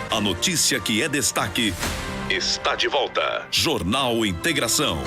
A notícia que é destaque está de volta. Jornal Integração.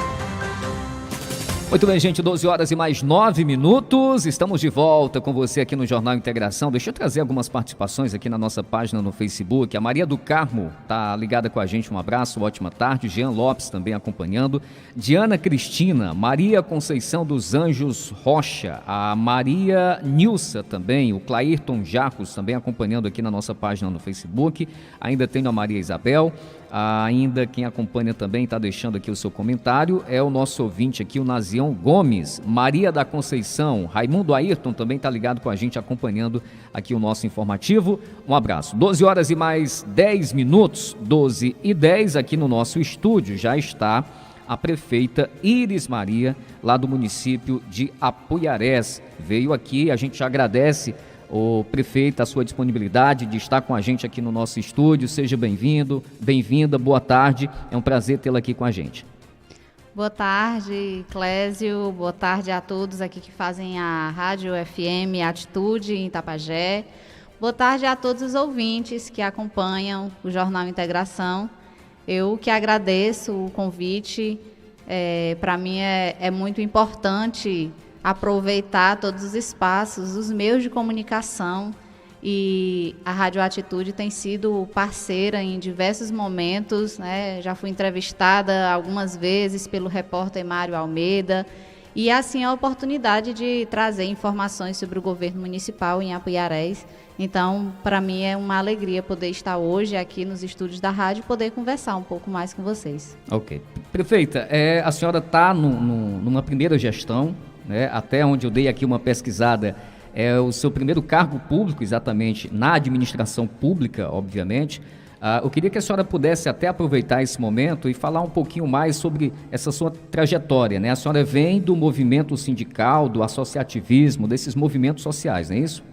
Muito bem, gente, 12 horas e mais 9 minutos. Estamos de volta com você aqui no Jornal Integração. Deixa eu trazer algumas participações aqui na nossa página no Facebook. A Maria do Carmo está ligada com a gente. Um abraço, ótima tarde. Jean Lopes também acompanhando. Diana Cristina, Maria Conceição dos Anjos Rocha, a Maria Nilsa também, o Clairton Jacos também acompanhando aqui na nossa página no Facebook. Ainda tenho a Maria Isabel. Ainda quem acompanha também está deixando aqui o seu comentário é o nosso ouvinte aqui, o Nazião Gomes. Maria da Conceição, Raimundo Ayrton também está ligado com a gente, acompanhando aqui o nosso informativo. Um abraço. 12 horas e mais 10 minutos, 12 e 10, aqui no nosso estúdio já está a prefeita Iris Maria, lá do município de Apuiarés. Veio aqui, a gente já agradece o prefeito, a sua disponibilidade de estar com a gente aqui no nosso estúdio. Seja bem-vindo, bem-vinda, boa tarde. É um prazer tê-la aqui com a gente. Boa tarde, Clésio. Boa tarde a todos aqui que fazem a Rádio FM Atitude em Itapajé. Boa tarde a todos os ouvintes que acompanham o Jornal Integração. Eu que agradeço o convite. Para mim é muito importante aproveitar todos os espaços, os meios de comunicação, e a Rádio Atitude tem sido parceira em diversos momentos, né? Já fui entrevistada algumas vezes pelo repórter Mário Almeida, e assim a oportunidade de trazer informações sobre o governo municipal em Apuiarés. Então, para mim é uma alegria poder estar hoje aqui nos estúdios da rádio e poder conversar um pouco mais com vocês. Ok. Prefeita, a senhora está numa primeira gestão, né? Até onde eu dei aqui uma pesquisada, é o seu primeiro cargo público, exatamente, na administração pública, obviamente. Eu queria que a senhora pudesse até aproveitar esse momento e falar um pouquinho mais sobre essa sua trajetória, né? A senhora vem do movimento sindical, do associativismo, desses movimentos sociais, não é isso?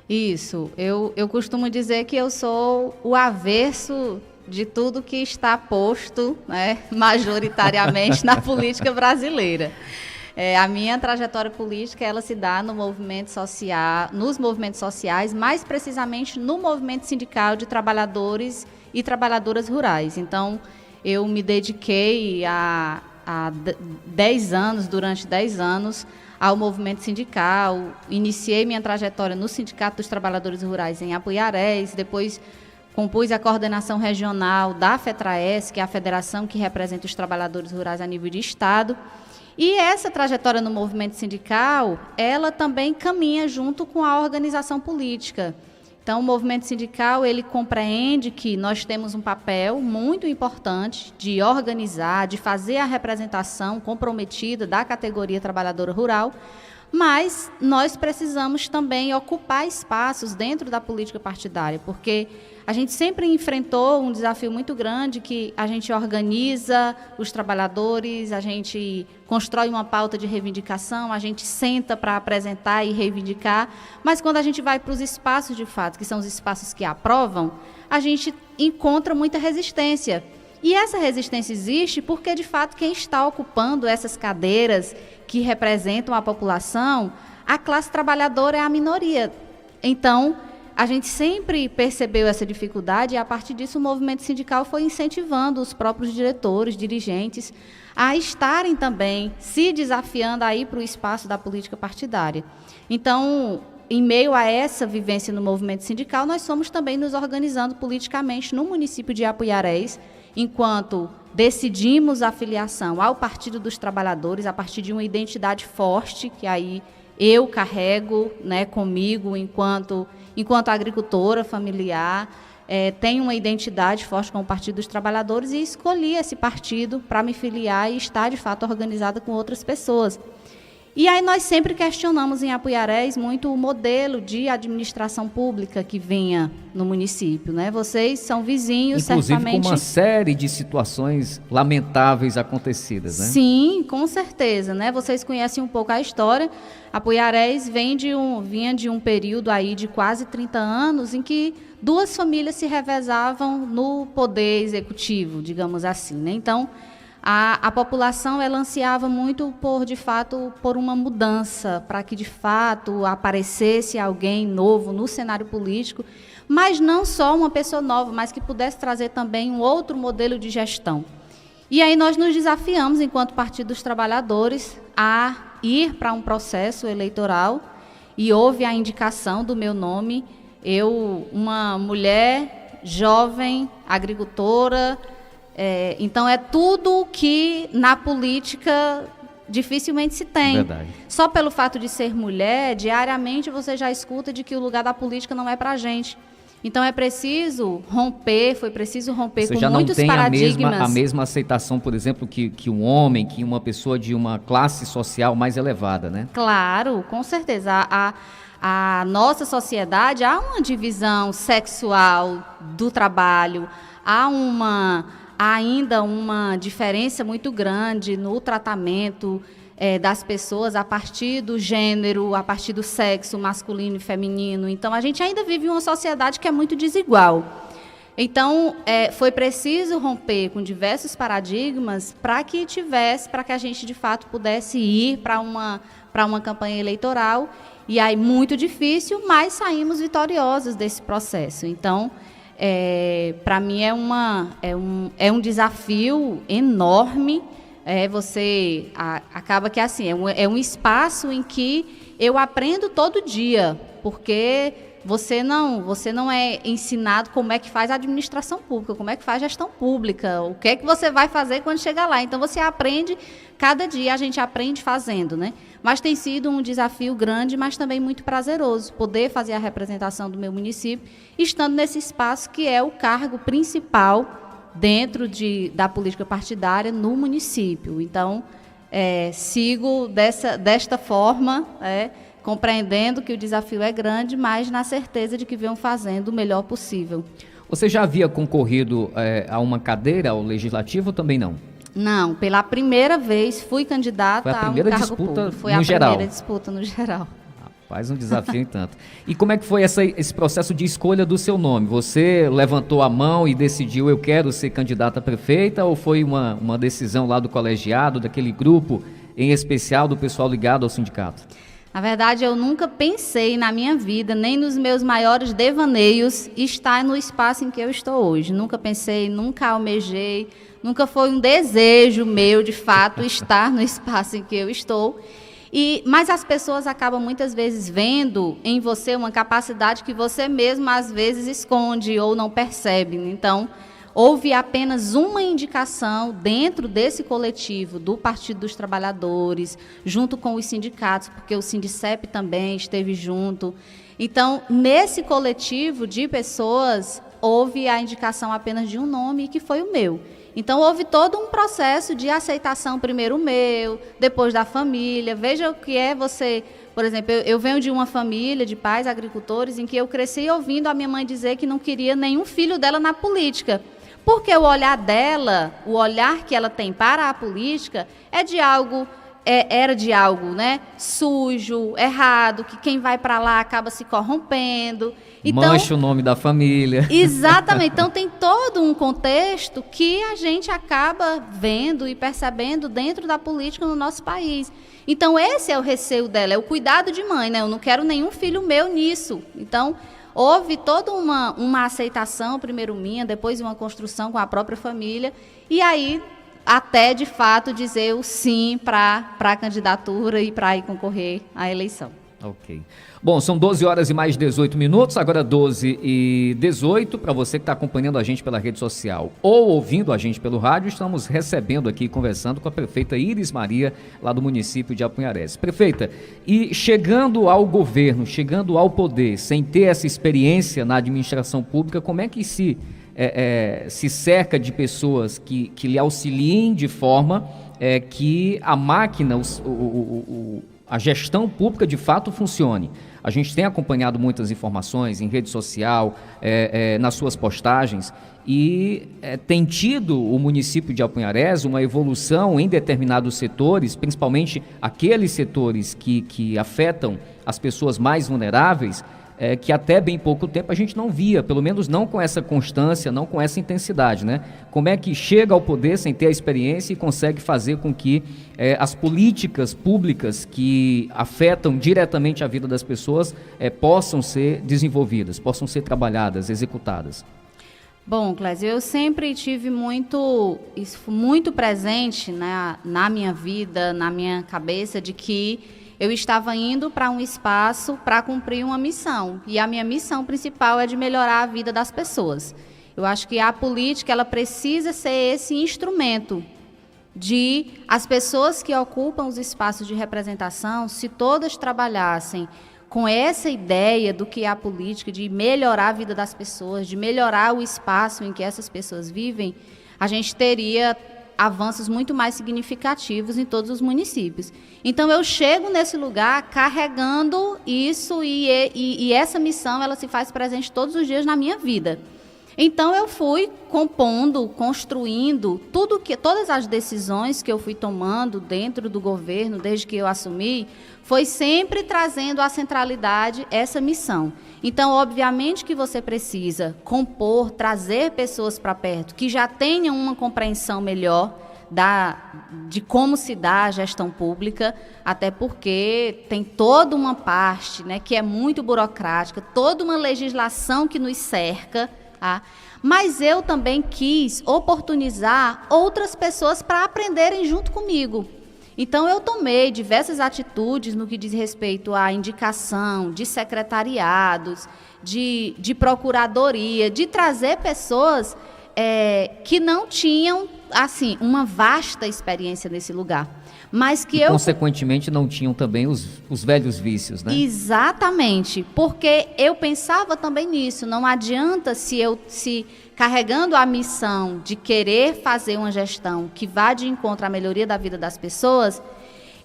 Isso. Eu costumo dizer que eu sou o avesso de tudo que está posto, né, majoritariamente na política brasileira. A minha trajetória política, ela se dá no movimento social, nos movimentos sociais, mais precisamente no movimento sindical de trabalhadores e trabalhadoras rurais. Então, eu me dediquei durante 10 anos, ao movimento sindical. Iniciei minha trajetória no Sindicato dos Trabalhadores Rurais em Apuiarés, depois compus a coordenação regional da FETRAES, que é a federação que representa os trabalhadores rurais a nível de estado. E essa trajetória no movimento sindical, ela também caminha junto com a organização política. Então, o movimento sindical, ele compreende que nós temos um papel muito importante de organizar, de fazer a representação comprometida da categoria trabalhadora rural, mas nós precisamos também ocupar espaços dentro da política partidária, porque a gente sempre enfrentou um desafio muito grande, que a gente organiza os trabalhadores, a gente constrói uma pauta de reivindicação, a gente senta para apresentar e reivindicar, mas quando a gente vai para os espaços de fato, que são os espaços que aprovam, a gente encontra muita resistência. E essa resistência existe porque, de fato, quem está ocupando essas cadeiras que representam a população, a classe trabalhadora é a minoria. Então, a gente sempre percebeu essa dificuldade e, a partir disso, o movimento sindical foi incentivando os próprios diretores, dirigentes, a estarem também se desafiando a ir para o espaço da política partidária. Então, em meio a essa vivência no movimento sindical, nós fomos também nos organizando politicamente no município de Apuiarés, enquanto decidimos a filiação ao Partido dos Trabalhadores, a partir de uma identidade forte, que aí eu carrego, né, comigo enquanto agricultora familiar, tenho uma identidade forte com o Partido dos Trabalhadores e escolhi esse partido para me filiar e estar, de fato, organizada com outras pessoas. E aí nós sempre questionamos em Apuiarés muito o modelo de administração pública que vinha no município, né? Vocês são vizinhos, inclusive, certamente... com uma série de situações lamentáveis acontecidas, né? Sim, com certeza, né? Vocês conhecem um pouco a história. Apuiarés vinha de um período aí de quase 30 anos em que duas famílias se revezavam no poder executivo, digamos assim, né? Então, a população, ela ansiava muito por uma mudança, para que de fato aparecesse alguém novo no cenário político, mas não só uma pessoa nova, mas que pudesse trazer também um outro modelo de gestão. E aí nós nos desafiamos, enquanto Partido dos Trabalhadores, a ir para um processo eleitoral, e houve a indicação do meu nome. Eu, uma mulher jovem, agricultora, então é tudo que na política dificilmente se tem. Verdade. Só pelo fato de ser mulher, diariamente você já escuta de que o lugar da política não é para a gente. Então é preciso romper, foi preciso romper Você com já não muitos tem paradigmas. a mesma aceitação, por exemplo, que um homem, que uma pessoa de uma classe social mais elevada, né? Claro, com certeza. A nossa sociedade, há uma divisão sexual do trabalho, há ainda uma diferença muito grande no tratamento das pessoas a partir do gênero, a partir do sexo masculino e feminino. Então, a gente ainda vive uma sociedade que é muito desigual. Então, foi preciso romper com diversos paradigmas para que a gente, de fato, pudesse ir para uma campanha eleitoral. E aí, muito difícil, mas saímos vitoriosos desse processo. Então, para mim é um desafio enorme. Você acaba que assim, é um espaço em que eu aprendo todo dia, porque você não é ensinado como é que faz a administração pública, como é que faz a gestão pública, o que é que você vai fazer quando chegar lá. Então você aprende, cada dia a gente aprende fazendo, né? Mas tem sido um desafio grande, mas também muito prazeroso, poder fazer a representação do meu município, estando nesse espaço que é o cargo principal dentro da política partidária no município. Então, sigo desta forma, compreendendo que o desafio é grande, mas na certeza de que venham fazendo o melhor possível. Você já havia concorrido a uma cadeira ao Legislativo ou também não? Não, pela primeira vez fui candidata a um cargo público. Foi a primeira disputa no geral. Faz um desafio em tanto. E como é que foi esse processo de escolha do seu nome? Você levantou a mão e decidiu, eu quero ser candidata a prefeita, ou foi uma decisão lá do colegiado, daquele grupo, em especial do pessoal ligado ao sindicato? Na verdade, eu nunca pensei na minha vida, nem nos meus maiores devaneios, estar no espaço em que eu estou hoje. Nunca pensei, nunca almejei, nunca foi um desejo meu, de fato, estar no espaço em que eu estou. Mas as pessoas acabam muitas vezes vendo em você uma capacidade que você mesmo às vezes esconde ou não percebe. Então, houve apenas uma indicação dentro desse coletivo do Partido dos Trabalhadores, junto com os sindicatos, porque o Sindicep também esteve junto. Então, nesse coletivo de pessoas, houve a indicação apenas de um nome, que foi o meu. Então, houve todo um processo de aceitação, primeiro o meu, depois da família. Veja o que é você... Por exemplo, eu venho de uma família de pais agricultores em que eu cresci ouvindo a minha mãe dizer que não queria nenhum filho dela na política. Porque o olhar dela, o olhar que ela tem para a política, era de algo, né, sujo, errado, que quem vai para lá acaba se corrompendo. Então, mancha o nome da família. Exatamente. Então, tem todo um contexto que a gente acaba vendo e percebendo dentro da política no nosso país. Então, esse é o receio dela, é o cuidado de mãe, né? Eu não quero nenhum filho meu nisso. Então, houve toda uma aceitação, primeiro minha, depois uma construção com a própria família, e aí até, de fato, dizer o sim para a candidatura e para ir concorrer à eleição. Ok. Bom, são 12 horas e mais 18 minutos, agora 12 e 18, para você que está acompanhando a gente pela rede social ou ouvindo a gente pelo rádio, estamos recebendo aqui, conversando com a prefeita Iris Maria, lá do município de Apunharés. Prefeita, e chegando ao governo, chegando ao poder, sem ter essa experiência na administração pública, como é que se cerca de pessoas que lhe auxiliem de forma que a máquina, a gestão pública de fato funcione? A gente tem acompanhado muitas informações em rede social, nas suas postagens, e tem tido o município de Apunharés uma evolução em determinados setores, principalmente aqueles setores que afetam as pessoas mais vulneráveis, que até bem pouco tempo a gente não via, pelo menos não com essa constância, não com essa intensidade, né? Como é que chega ao poder sem ter a experiência e consegue fazer com que as políticas públicas que afetam diretamente a vida das pessoas possam ser desenvolvidas, possam ser trabalhadas, executadas? Bom, Clésio, eu sempre tive muito presente, né, na minha vida, na minha cabeça, de que eu estava indo para um espaço para cumprir uma missão. E a minha missão principal é de melhorar a vida das pessoas. Eu acho que a política ela precisa ser esse instrumento de as pessoas que ocupam os espaços de representação, se todas trabalhassem com essa ideia do que é a política, de melhorar a vida das pessoas, de melhorar o espaço em que essas pessoas vivem, a gente teria avanços muito mais significativos em todos os municípios. Então, eu chego nesse lugar carregando isso e essa missão ela se faz presente todos os dias na minha vida. Então, eu fui compondo, construindo todas as decisões que eu fui tomando dentro do governo, desde que eu assumi, foi sempre trazendo à centralidade essa missão. Então, obviamente que você precisa compor, trazer pessoas para perto que já tenham uma compreensão melhor de como se dá a gestão pública, até porque tem toda uma parte, né, que é muito burocrática, toda uma legislação que nos cerca, tá? Mas eu também quis oportunizar outras pessoas para aprenderem junto comigo. Então, eu tomei diversas atitudes no que diz respeito à indicação de secretariados, de procuradoria, de trazer pessoas que não tinham, assim, uma vasta experiência nesse lugar. Mas que consequentemente, não tinham também os velhos vícios, né? Exatamente, porque eu pensava também nisso. Não adianta se carregando a missão de querer fazer uma gestão que vá de encontro à melhoria da vida das pessoas,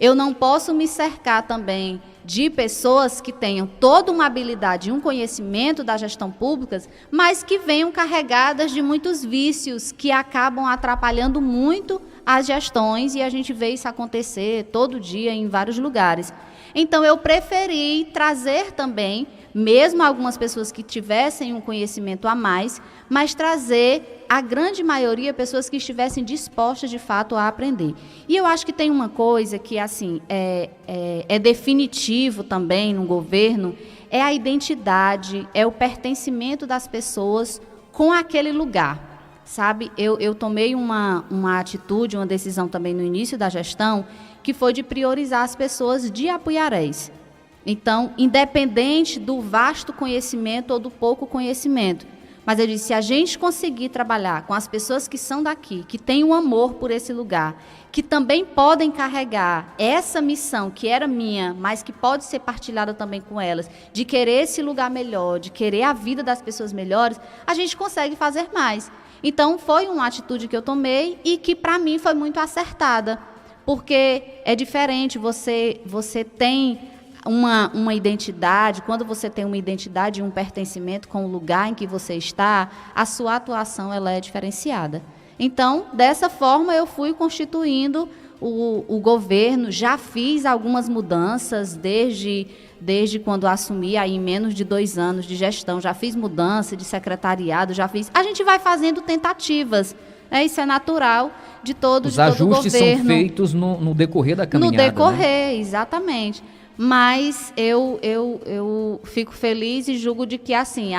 eu não posso me cercar também de pessoas que tenham toda uma habilidade e um conhecimento da gestão pública, mas que venham carregadas de muitos vícios que acabam atrapalhando muito as gestões, e a gente vê isso acontecer todo dia em vários lugares. Então, eu preferi trazer também, mesmo algumas pessoas que tivessem um conhecimento a mais, mas trazer a grande maioria pessoas que estivessem dispostas, de fato, a aprender. E eu acho que tem uma coisa que, assim, é definitivo também no governo, é a identidade, é o pertencimento das pessoas com aquele lugar. Sabe, eu tomei uma atitude, uma decisão também no início da gestão, que foi de priorizar as pessoas de Apuiarés. Então, independente do vasto conhecimento ou do pouco conhecimento, mas eu disse, se a gente conseguir trabalhar com as pessoas que são daqui, que têm um amor por esse lugar, que também podem carregar essa missão que era minha, mas que pode ser partilhada também com elas, de querer esse lugar melhor, de querer a vida das pessoas melhores, a gente consegue fazer mais. Então, foi uma atitude que eu tomei e que, para mim, foi muito acertada, porque é diferente, você tem uma identidade, quando você tem uma identidade e um pertencimento com o lugar em que você está, a sua atuação ela é diferenciada. Então, dessa forma, eu fui constituindo o governo, já fiz algumas mudanças desde quando assumi, aí em menos de 2 anos de gestão, já fiz mudança de secretariado, a gente vai fazendo tentativas, isso é natural de todo o governo. Os ajustes são feitos no decorrer da caminhada. No decorrer, né? Exatamente. Mas eu fico feliz e julgo de que, assim,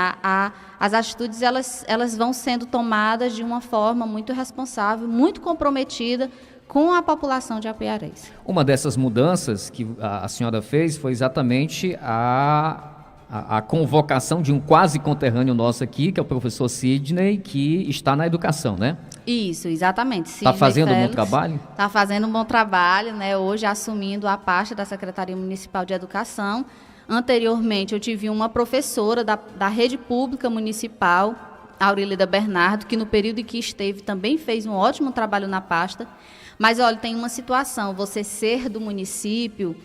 as atitudes elas vão sendo tomadas de uma forma muito responsável, muito comprometida com a população de Apuiarés. Uma dessas mudanças que a senhora fez foi exatamente a convocação de um quase conterrâneo nosso aqui, que é o professor Sidney, que está na educação, né? Isso, exatamente. Está fazendo um bom trabalho? Está fazendo um bom trabalho, né? Hoje assumindo a pasta da Secretaria Municipal de Educação. Anteriormente, eu tive uma professora da rede pública municipal, Aurílida Bernardo, que no período em que esteve também fez um ótimo trabalho na pasta. Mas, olha, tem uma situação, você ser do município,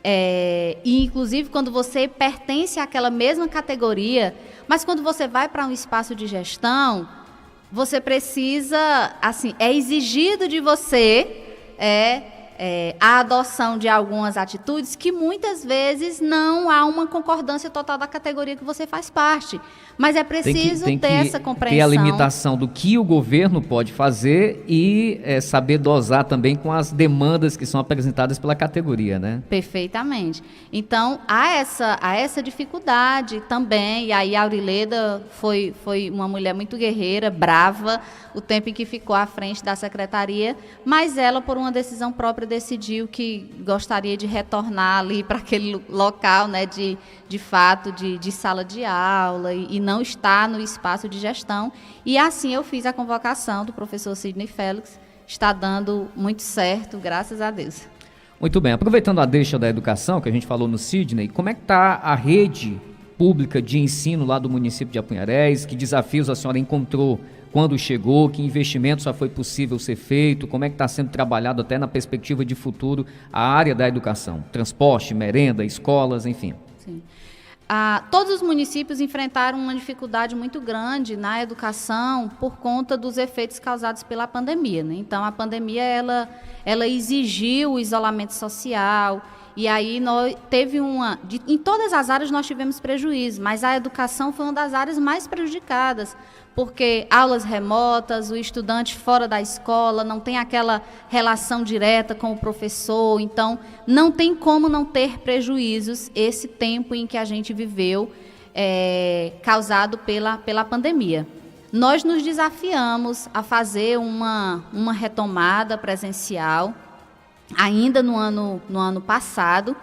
e inclusive quando você pertence àquela mesma categoria, mas quando você vai para um espaço de gestão, você precisa, assim, é exigido de você a adoção de algumas atitudes que muitas vezes não há uma concordância total da categoria que você faz parte. Mas é preciso ter essa compreensão. Ter a limitação do que o governo pode fazer e saber dosar também com as demandas que são apresentadas pela categoria, né? Perfeitamente. Então, há essa dificuldade também, e aí a Aurileda foi uma mulher muito guerreira, brava, o tempo em que ficou à frente da secretaria, mas ela, por uma decisão própria, decidiu que gostaria de retornar ali para aquele local, né, de fato, de sala de aula e não estar no espaço de gestão. E assim eu fiz a convocação do professor Sidney Félix. Está dando muito certo, graças a Deus. Muito bem. Aproveitando a deixa da educação, que a gente falou no Sidney, como é que está a rede pública de ensino lá do município de Apuiarés? Que desafios a senhora encontrou quando chegou? Que investimento só foi possível ser feito? Como é que está sendo trabalhado até na perspectiva de futuro a área da educação? Transporte, merenda, escolas, enfim. Sim. Todos os municípios enfrentaram uma dificuldade muito grande na educação por conta dos efeitos causados pela pandemia, né? Então, a pandemia ela exigiu o isolamento social, e aí em todas as áreas nós tivemos prejuízo, mas a educação foi uma das áreas mais prejudicadas, porque aulas remotas, o estudante fora da escola, não tem aquela relação direta com o professor, então não tem como não ter prejuízos esse tempo em que a gente viveu, causado pela pandemia. Nós nos desafiamos a fazer uma retomada presencial, ainda no ano passado,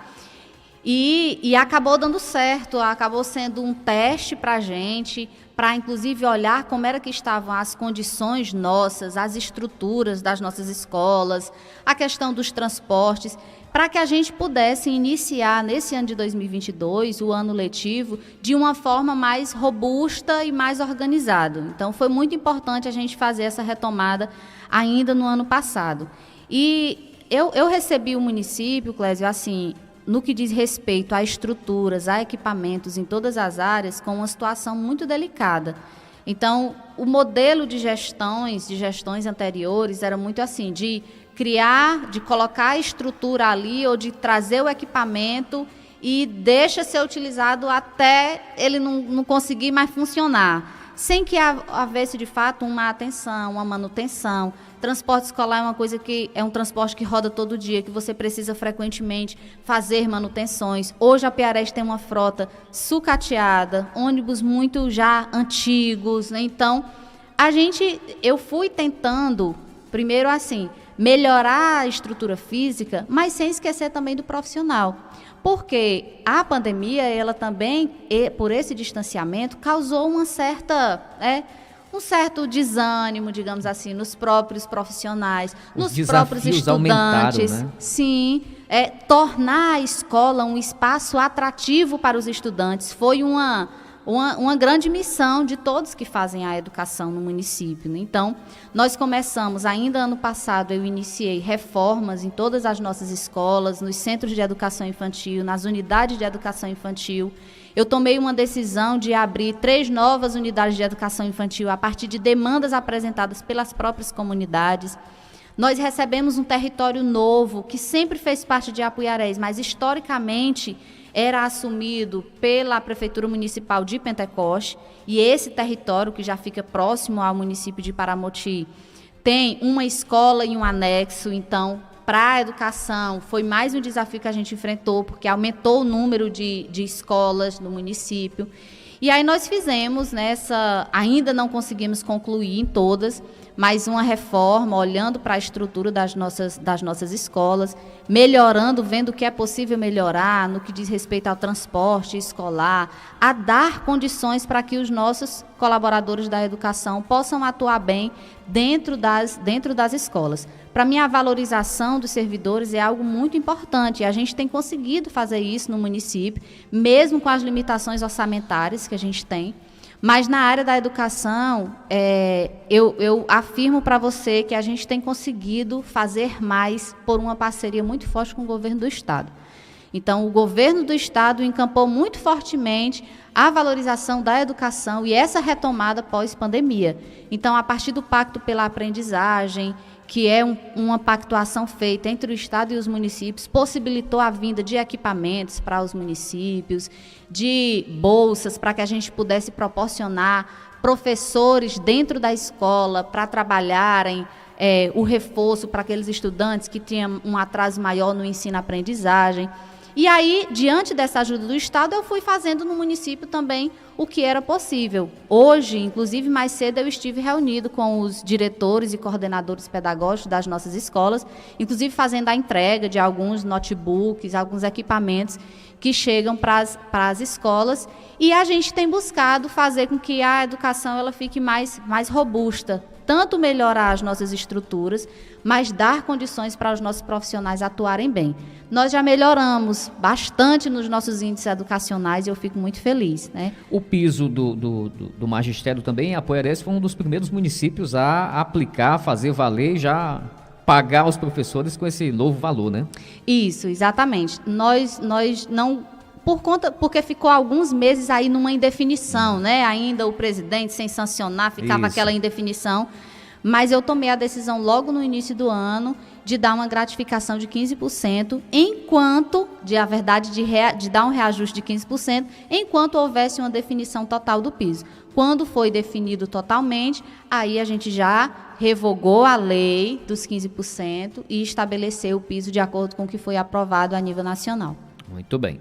e acabou dando certo, acabou sendo um teste para a gente, para inclusive olhar como era que estavam as condições nossas, as estruturas das nossas escolas, a questão dos transportes, para que a gente pudesse iniciar nesse ano de 2022, o ano letivo, de uma forma mais robusta e mais organizada. Então, foi muito importante a gente fazer essa retomada ainda no ano passado. E eu recebi o município, Clésio, assim, no que diz respeito a estruturas, a equipamentos em todas as áreas, com uma situação muito delicada. Então, o modelo de gestões anteriores era muito assim, de colocar a estrutura ali ou de trazer o equipamento e deixa ser utilizado até ele não conseguir mais funcionar, sem que houvesse de fato uma atenção, uma manutenção. Transporte escolar é uma coisa que é um transporte que roda todo dia, que você precisa frequentemente fazer manutenções. Hoje a Apuiarés tem uma frota sucateada, ônibus muito já antigos, né? Então, eu fui tentando, primeiro assim, melhorar a estrutura física, mas sem esquecer também do profissional. Porque a pandemia, ela também, por esse distanciamento, causou um certo desânimo, digamos assim, nos próprios profissionais, nos próprios estudantes. Aumentaram, né? Sim, tornar a escola um espaço atrativo para os estudantes foi uma grande missão de todos que fazem a educação no município, né? Então, nós começamos, ainda ano passado, eu iniciei reformas em todas as nossas escolas, nos centros de educação infantil, nas unidades de educação infantil. Eu tomei uma decisão de abrir 3 novas unidades de educação infantil a partir de demandas apresentadas pelas próprias comunidades. Nós recebemos um território novo, que sempre fez parte de Apuiarés, mas historicamente era assumido pela Prefeitura Municipal de Pentecoste, e esse território, que já fica próximo ao município de Paramoti, tem uma escola e um anexo. Então, para a educação, foi mais um desafio que a gente enfrentou, porque aumentou o número de escolas no município. E aí nós fizemos ainda não conseguimos concluir em todas, mas uma reforma, olhando para a estrutura das nossas escolas, melhorando, vendo o que é possível melhorar no que diz respeito ao transporte escolar, a dar condições para que os nossos colaboradores da educação possam atuar bem dentro das escolas. Para mim, a valorização dos servidores é algo muito importante, e a gente tem conseguido fazer isso no município, mesmo com as limitações orçamentárias que a gente tem. Mas na área da educação, eu afirmo para você que a gente tem conseguido fazer mais por uma parceria muito forte com o governo do Estado. Então, o governo do Estado encampou muito fortemente a valorização da educação e essa retomada pós-pandemia. Então, a partir do Pacto pela Aprendizagem, que é uma pactuação feita entre o Estado e os municípios, possibilitou a vinda de equipamentos para os municípios, de bolsas para que a gente pudesse proporcionar professores dentro da escola para trabalharem o reforço para aqueles estudantes que tinham um atraso maior no ensino-aprendizagem. E aí, diante dessa ajuda do Estado, eu fui fazendo no município também o que era possível. Hoje, inclusive mais cedo, eu estive reunido com os diretores e coordenadores pedagógicos das nossas escolas, inclusive fazendo a entrega de alguns notebooks, alguns equipamentos que chegam para as escolas, e a gente tem buscado fazer com que a educação ela fique mais robusta, tanto melhorar as nossas estruturas, mas dar condições para os nossos profissionais atuarem bem. Nós já melhoramos bastante nos nossos índices educacionais e eu fico muito feliz, né? O piso do magistério também, Apoiarés foi um dos primeiros municípios a aplicar, fazer valer, já pagar os professores com esse novo valor, né? Isso, exatamente. Nós não... porque ficou alguns meses aí numa indefinição, né? Ainda o presidente sem sancionar, ficava aquela indefinição. Mas eu tomei a decisão logo no início do ano de dar uma gratificação de 15%, enquanto, de dar um reajuste de 15%, enquanto houvesse uma definição total do piso. Quando foi definido totalmente, aí a gente já revogou a lei dos 15% e estabeleceu o piso de acordo com o que foi aprovado a nível nacional. Muito bem.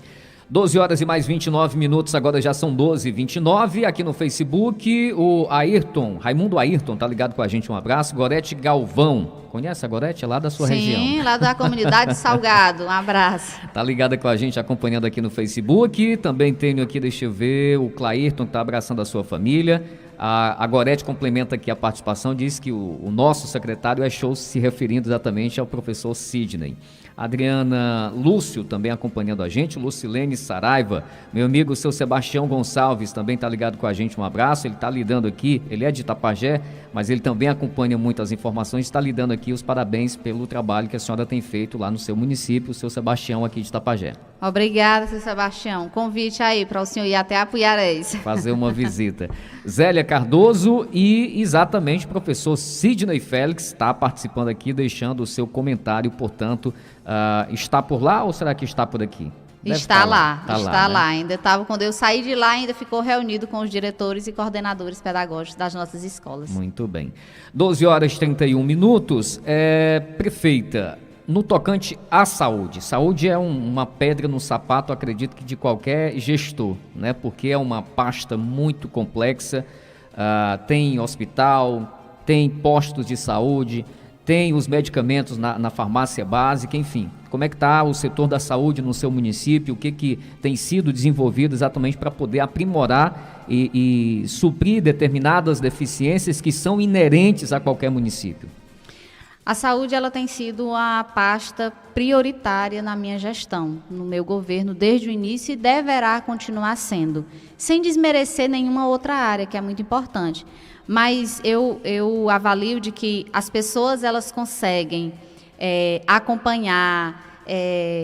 12 horas e mais 29 minutos, agora já são 12h29, aqui no Facebook, o Ayrton, Raimundo Ayrton, tá ligado com a gente, um abraço. Gorete Galvão, conhece a Gorete? É lá da sua região. Sim, lá da comunidade Salgado, um abraço. Tá ligada com a gente, acompanhando aqui no Facebook, também tenho aqui, deixa eu ver, o Clairton, que tá abraçando a sua família. A Gorete complementa aqui a participação, diz que o nosso secretário é show, se referindo exatamente ao professor Sidney. Adriana Lúcio também acompanhando a gente, Lucilene Saraiva, meu amigo seu Sebastião Gonçalves também está ligado com a gente, um abraço, ele está lidando aqui, ele é de Itapajé, mas ele também acompanha muitas informações, está lhe dando aqui os parabéns pelo trabalho que a senhora tem feito lá no seu município, o seu Sebastião aqui de Itapajé. Obrigada, seu Sebastião. Convite aí para o senhor ir até Apuiarés. Fazer uma visita. Zélia Cardoso e exatamente o professor Sidney Félix está participando aqui, deixando o seu comentário, portanto, está por lá ou será que está por aqui? Está lá, está lá. Né? Ainda estava, quando eu saí de lá, ainda ficou reunido com os diretores e coordenadores pedagógicos das nossas escolas. Muito bem. 12 horas e 31 minutos. Prefeita, no tocante à saúde. Saúde é uma pedra no sapato, acredito que de qualquer gestor, né? Porque é uma pasta muito complexa, tem hospital, tem postos de saúde, tem os medicamentos na farmácia básica, enfim. Como é que está o setor da saúde no seu município? O que tem sido desenvolvido exatamente para poder aprimorar e suprir determinadas deficiências que são inerentes a qualquer município? A saúde ela tem sido a pasta prioritária na minha gestão, no meu governo, desde o início e deverá continuar sendo, sem desmerecer nenhuma outra área, que é muito importante. Mas eu avalio de que as pessoas elas conseguem acompanhar,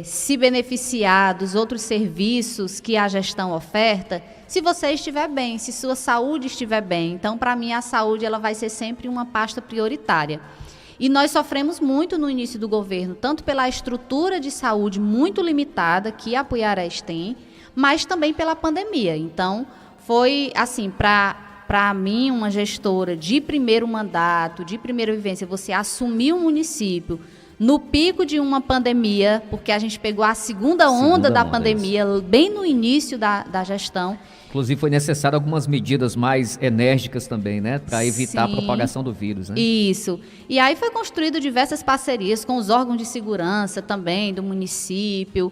se beneficiar dos outros serviços que a gestão oferta, se você estiver bem, se sua saúde estiver bem. Então, para mim, a saúde ela vai ser sempre uma pasta prioritária. E nós sofremos muito no início do governo, tanto pela estrutura de saúde muito limitada que a Apuiarés tem, mas também pela pandemia. Então, foi assim, para mim, uma gestora de primeiro mandato, de primeira vivência, você assumir um município no pico de uma pandemia, porque a gente pegou a segunda onda da pandemia, bem no início da gestão. Inclusive, foi necessário algumas medidas mais enérgicas também, né? Para evitar a propagação do vírus, né? Isso. E aí foi construído diversas parcerias com os órgãos de segurança também do município.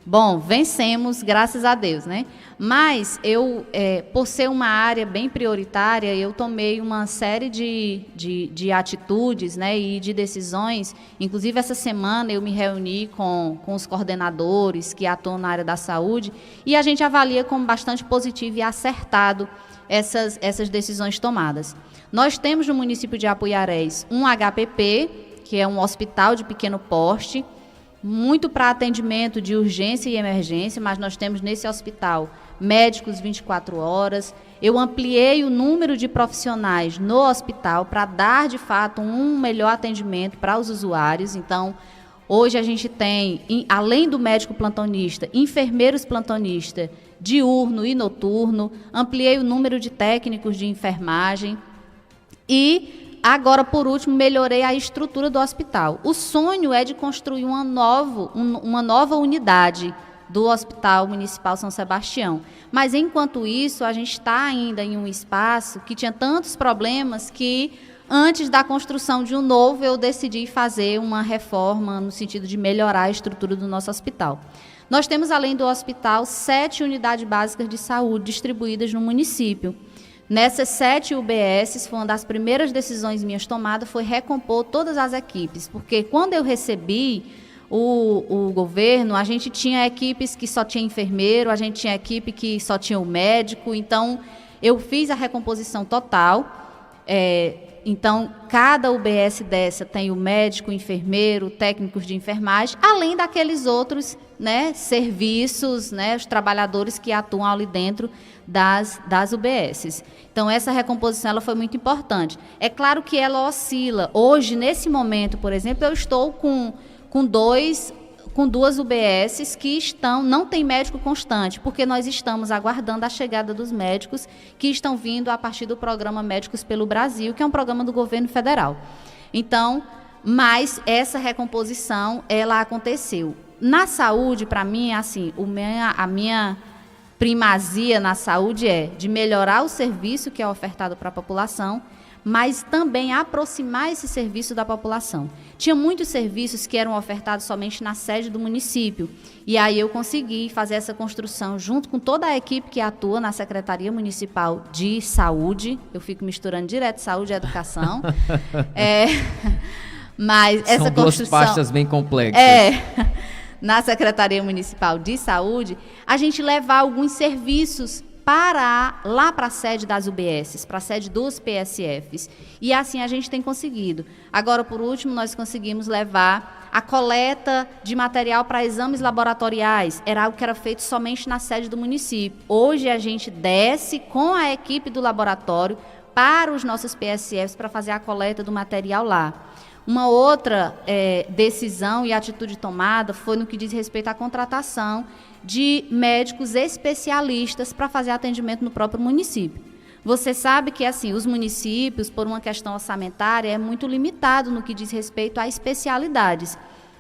Bom, vencemos, graças a Deus, né? Mas eu, por ser uma área bem prioritária, eu tomei uma série de atitudes, né, e de decisões. Inclusive, essa semana eu me reuni com os coordenadores que atuam na área da saúde e a gente avalia como bastante positivo e acertado essas decisões tomadas. Nós temos no município de Apuiarés um HPP, que é um hospital de pequeno porte, muito para atendimento de urgência e emergência, mas nós temos nesse hospital médicos 24 horas. Eu ampliei o número de profissionais no hospital para dar, de fato, um melhor atendimento para os usuários. Então, hoje a gente tem, além do médico plantonista, enfermeiros plantonistas diurno e noturno. Ampliei o número de técnicos de enfermagem e, agora, por último, melhorei a estrutura do hospital. O sonho é de construir uma nova unidade do Hospital Municipal São Sebastião. Mas, enquanto isso, a gente está ainda em um espaço que tinha tantos problemas que, antes da construção de um novo, eu decidi fazer uma reforma no sentido de melhorar a estrutura do nosso hospital. Nós temos, além do hospital, 7 unidades básicas de saúde distribuídas no município. Nessas 7 UBSs, foi uma das primeiras decisões minhas tomadas, foi recompor todas as equipes, porque quando eu recebi o governo, a gente tinha equipes que só tinha enfermeiro, a gente tinha equipe que só tinha o médico, então eu fiz a recomposição total. Então, cada UBS dessa tem o médico, o enfermeiro, técnicos de enfermagem, além daqueles outros, né, serviços, né, os trabalhadores que atuam ali dentro das UBSs. Então, essa recomposição ela foi muito importante. É claro que ela oscila. Hoje, nesse momento, por exemplo, eu estou com duas UBSs que não tem médico constante, porque nós estamos aguardando a chegada dos médicos que estão vindo a partir do programa Médicos pelo Brasil, que é um programa do governo federal. Então, mas essa recomposição, ela aconteceu. Na saúde, para mim, assim, a minha primazia na saúde é de melhorar o serviço que é ofertado para a população, mas também aproximar esse serviço da população. Tinha muitos serviços que eram ofertados somente na sede do município, e aí eu consegui fazer essa construção junto com toda a equipe que atua na Secretaria Municipal de Saúde. Eu fico misturando direto saúde e educação. Mas essa São construção, duas pastas bem complexas. Na Secretaria Municipal de Saúde, a gente levar alguns serviços lá para a sede das UBSs, para a sede dos PSFs. E assim a gente tem conseguido. Agora, por último, nós conseguimos levar a coleta de material para exames laboratoriais. Era algo que era feito somente na sede do município. Hoje a gente desce com a equipe do laboratório para os nossos PSFs para fazer a coleta do material lá. Uma outra decisão e atitude tomada foi no que diz respeito à contratação de médicos especialistas para fazer atendimento no próprio município. Você sabe que, assim, os municípios, por uma questão orçamentária, é muito limitado no que diz respeito a especialidades.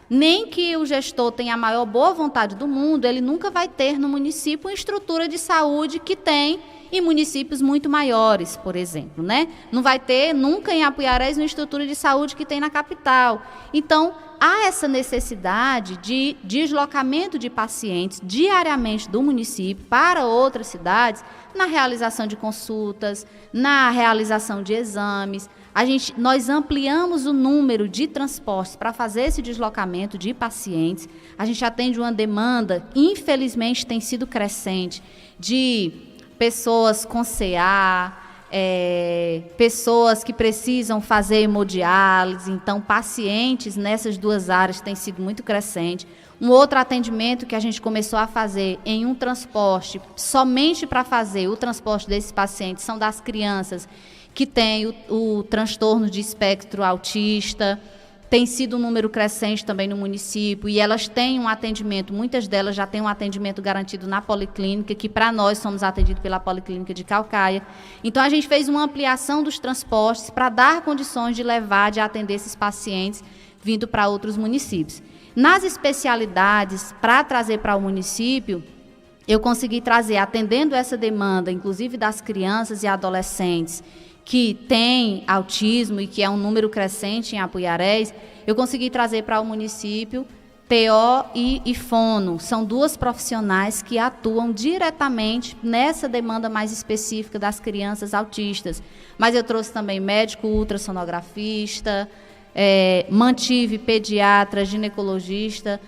Nem que o gestor tenha a maior boa vontade do mundo, ele nunca vai ter no município uma estrutura de saúde que tem em municípios muito maiores, por exemplo, né? Não vai ter nunca em Apuiarés uma estrutura de saúde que tem na capital. Então, há essa necessidade de deslocamento de pacientes diariamente do município para outras cidades, na realização de consultas, na realização de exames. Nós ampliamos o número de transportes para fazer esse deslocamento de pacientes. A gente atende uma demanda, infelizmente tem sido crescente, de pessoas com CA, pessoas que precisam fazer hemodiálise. Então, pacientes nessas duas áreas têm sido muito crescente. Um outro atendimento que a gente começou a fazer em um transporte, somente para fazer o transporte desses pacientes, são das crianças que têm o transtorno de espectro autista. Tem sido um número crescente também no município, e elas têm um atendimento, muitas delas já têm um atendimento garantido na Policlínica, que para nós somos atendidos pela Policlínica de Caucaia. Então, a gente fez uma ampliação dos transportes para dar condições de atender esses pacientes vindo para outros municípios. Nas especialidades, para trazer para o município, eu consegui trazer, atendendo essa demanda, inclusive das crianças e adolescentes, que tem autismo e que é um número crescente em Apuiarés, eu consegui trazer para o município TO e fono. São duas profissionais que atuam diretamente nessa demanda mais específica das crianças autistas. Mas eu trouxe também médico ultrassonografista, mantive pediatra, ginecologista,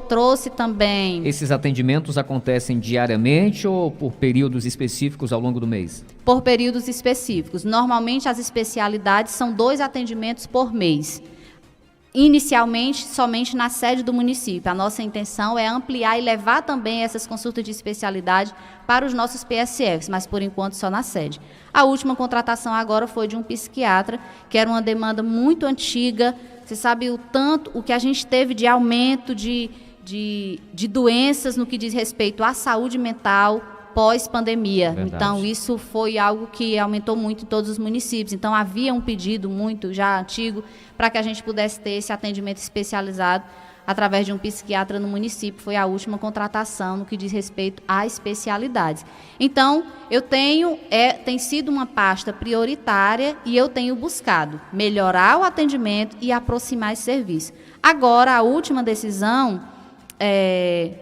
trouxe também... Esses atendimentos acontecem diariamente ou por períodos específicos ao longo do mês? Por períodos específicos. Normalmente, as especialidades são 2 atendimentos por mês. inicialmente somente na sede do município. A nossa intenção é ampliar e levar também essas consultas de especialidade para os nossos PSFs, mas por enquanto só na sede. A última contratação agora foi de um psiquiatra, que era uma demanda muito antiga. Você sabe o que a gente teve de aumento de doenças no que diz respeito à saúde mental pós-pandemia. Então, isso foi algo que aumentou muito em todos os municípios. Então, havia um pedido muito já antigo para que a gente pudesse ter esse atendimento especializado através de um psiquiatra no município. Foi a última contratação no que diz respeito a especialidades. Então, tem sido uma pasta prioritária e eu tenho buscado melhorar o atendimento e aproximar esse serviço. Agora, a última decisão,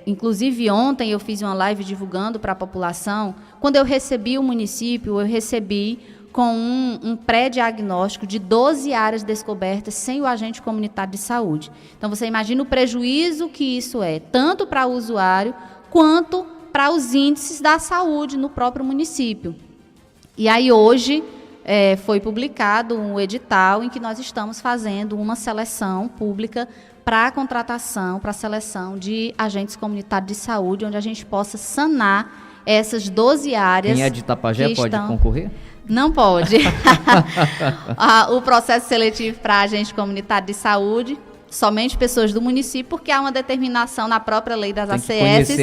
inclusive ontem eu fiz uma live divulgando para a população. Quando eu recebi o município, eu recebi com um pré-diagnóstico de 12 áreas descobertas sem o agente comunitário de saúde. Então, você imagina o prejuízo que isso é, tanto para o usuário, quanto para os índices da saúde no próprio município. E aí, hoje, foi publicado um edital em que nós estamos fazendo uma seleção pública para a contratação, para a seleção de agentes comunitários de saúde, onde a gente possa sanar essas 12 áreas. Quem é de Itapajé pode concorrer? Não pode. O processo seletivo para agente comunitário de saúde, somente pessoas do município, porque há uma determinação na própria lei das ACS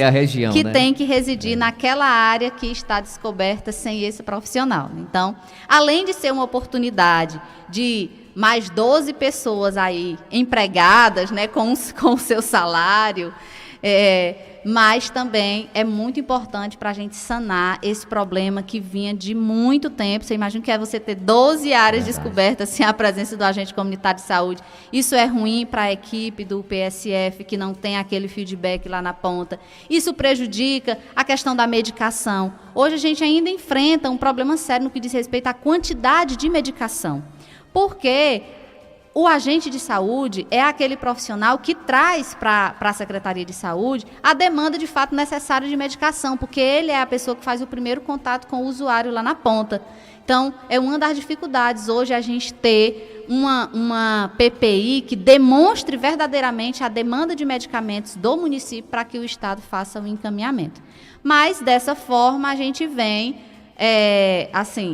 que tem que residir naquela área que está descoberta sem esse profissional. Então, além de ser uma oportunidade de mais 12 pessoas aí empregadas, né, com o seu salário, mas também é muito importante para a gente sanar esse problema que vinha de muito tempo. Você imagina que é você ter 12 áreas descobertas sem a presença do agente comunitário de saúde. Isso é ruim para a equipe do PSF, que não tem aquele feedback lá na ponta. Isso prejudica a questão da medicação. Hoje a gente ainda enfrenta um problema sério no que diz respeito à quantidade de medicação. Porque o agente de saúde é aquele profissional que traz para a Secretaria de Saúde a demanda de fato necessária de medicação, porque ele é a pessoa que faz o primeiro contato com o usuário lá na ponta. Então, é uma das dificuldades hoje a gente ter uma PPI que demonstre verdadeiramente a demanda de medicamentos do município para que o Estado faça o encaminhamento. Mas, dessa forma, a gente vem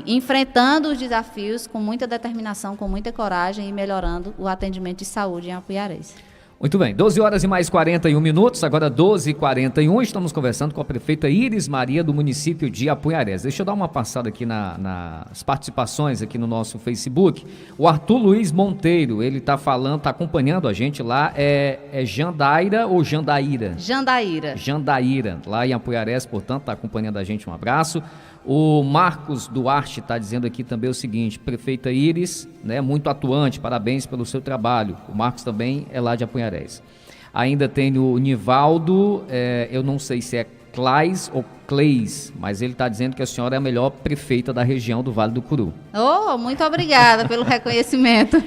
enfrentando os desafios com muita determinação, com muita coragem e melhorando o atendimento de saúde em Apuiarés. Muito bem, 12 horas e mais 41 minutos, agora 12h41, estamos conversando com a prefeita Iris Maria do município de Apuiarés. Deixa eu dar uma passada aqui nas participações aqui no nosso Facebook. O Arthur Luiz Monteiro, ele está acompanhando a gente lá, é Jandaíra ou Jandaíra? Jandaíra, lá em Apuiarés, portanto, está acompanhando a gente, um abraço. O Marcos Duarte está dizendo aqui também o seguinte: prefeita Iris, né, muito atuante, parabéns pelo seu trabalho. O Marcos também é lá de Apuiarés. Ainda tem o Nivaldo, eu não sei se é Clays ou Cleis, mas ele está dizendo que a senhora é a melhor prefeita da região do Vale do Curu. Muito obrigada pelo reconhecimento.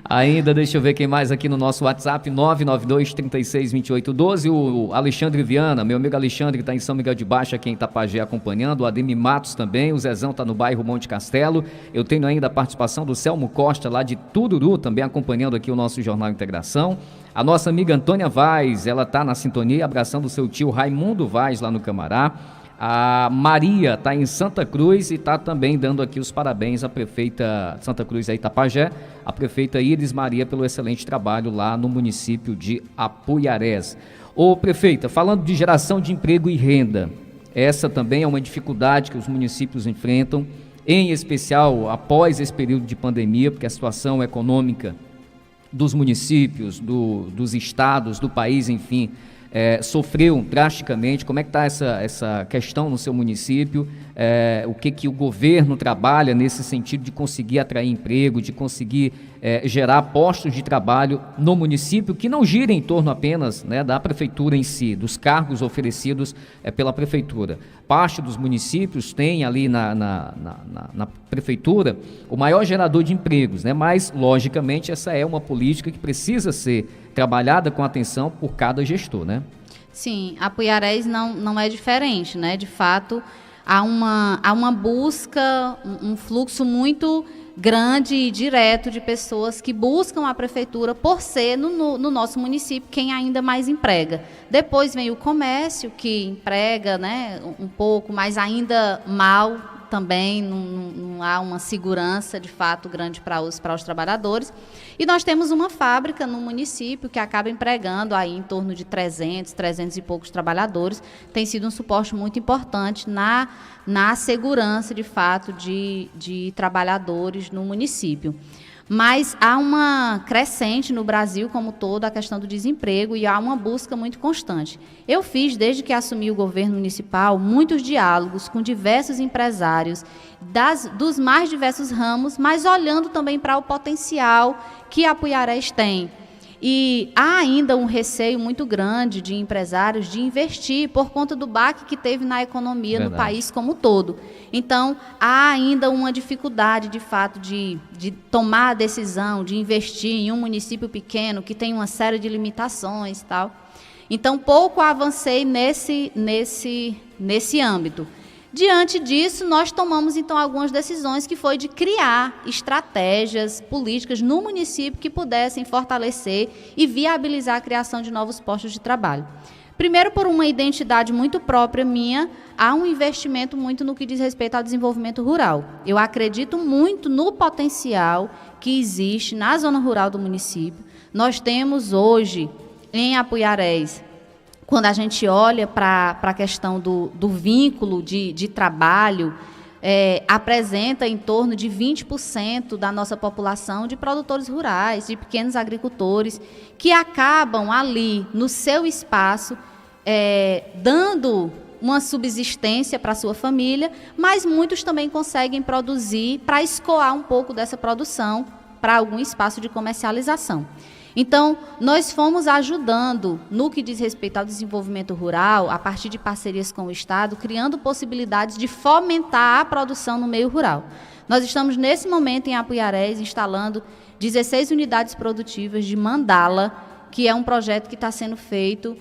Ainda, deixa eu ver quem mais aqui no nosso WhatsApp, 992-362812, o Alexandre Viana, meu amigo Alexandre, que está em São Miguel de Baixa, aqui em Itapajé acompanhando, o Ademir Matos também, o Zezão está no bairro Monte Castelo, eu tenho ainda a participação do Selmo Costa, lá de Tururu, também acompanhando aqui o nosso Jornal Integração. A nossa amiga Antônia Vaz, ela está na sintonia, abraçando o seu tio Raimundo Vaz, lá no Camará. A Maria está em Santa Cruz e está também dando aqui os parabéns à prefeita de Santa Cruz, Itapajé, a prefeita Iris Maria, pelo excelente trabalho lá no município de Apuiarés. Ô prefeita, falando de geração de emprego e renda, essa também é uma dificuldade que os municípios enfrentam, em especial após esse período de pandemia, porque a situação econômica dos municípios, dos estados, do país, enfim, sofreu drasticamente. Como é que está essa questão no seu município? O que o governo trabalha nesse sentido de conseguir atrair emprego, de conseguir gerar postos de trabalho no município, que não gira em torno apenas, né, da prefeitura em si, dos cargos oferecidos pela prefeitura. Parte dos municípios tem ali na prefeitura o maior gerador de empregos, né? Mas, logicamente, essa é uma política que precisa ser trabalhada com atenção por cada gestor, né? Sim, Apuiarés não é diferente, né? De fato, há uma busca, um fluxo muito grande e direto de pessoas que buscam a prefeitura por ser no nosso município quem ainda mais emprega. Depois vem o comércio, que emprega, né, um pouco, mas ainda mal também, não há uma segurança de fato grande para os trabalhadores. E nós temos uma fábrica no município que acaba empregando aí em torno de 300 e poucos trabalhadores. Tem sido um suporte muito importante na segurança, de fato, de trabalhadores no município. Mas há uma crescente no Brasil como todo a questão do desemprego e há uma busca muito constante. Eu fiz, desde que assumi o governo municipal, muitos diálogos com diversos empresários dos mais diversos ramos, mas olhando também para o potencial que Apuiarés tem. E há ainda um receio muito grande de empresários de investir por conta do baque que teve na economia no país como um todo. Então, há ainda uma dificuldade, de fato, de tomar a decisão de investir em um município pequeno que tem uma série de limitações e tal. Então, pouco avancei nesse âmbito. Diante disso, nós tomamos, então, algumas decisões que foi de criar estratégias políticas no município que pudessem fortalecer e viabilizar a criação de novos postos de trabalho. Primeiro, por uma identidade muito própria minha, há um investimento muito no que diz respeito ao desenvolvimento rural. Eu acredito muito no potencial que existe na zona rural do município. Nós temos hoje, em Apuiarés, quando a gente olha para a questão do vínculo de trabalho, apresenta em torno de 20% da nossa população de produtores rurais, de pequenos agricultores, que acabam ali, no seu espaço, dando uma subsistência para a sua família, mas muitos também conseguem produzir para escoar um pouco dessa produção para algum espaço de comercialização. Então, nós fomos ajudando no que diz respeito ao desenvolvimento rural, a partir de parcerias com o Estado, criando possibilidades de fomentar a produção no meio rural. Nós estamos, nesse momento, em Apuiarés, instalando 16 unidades produtivas de mandala, que é um projeto que está sendo feito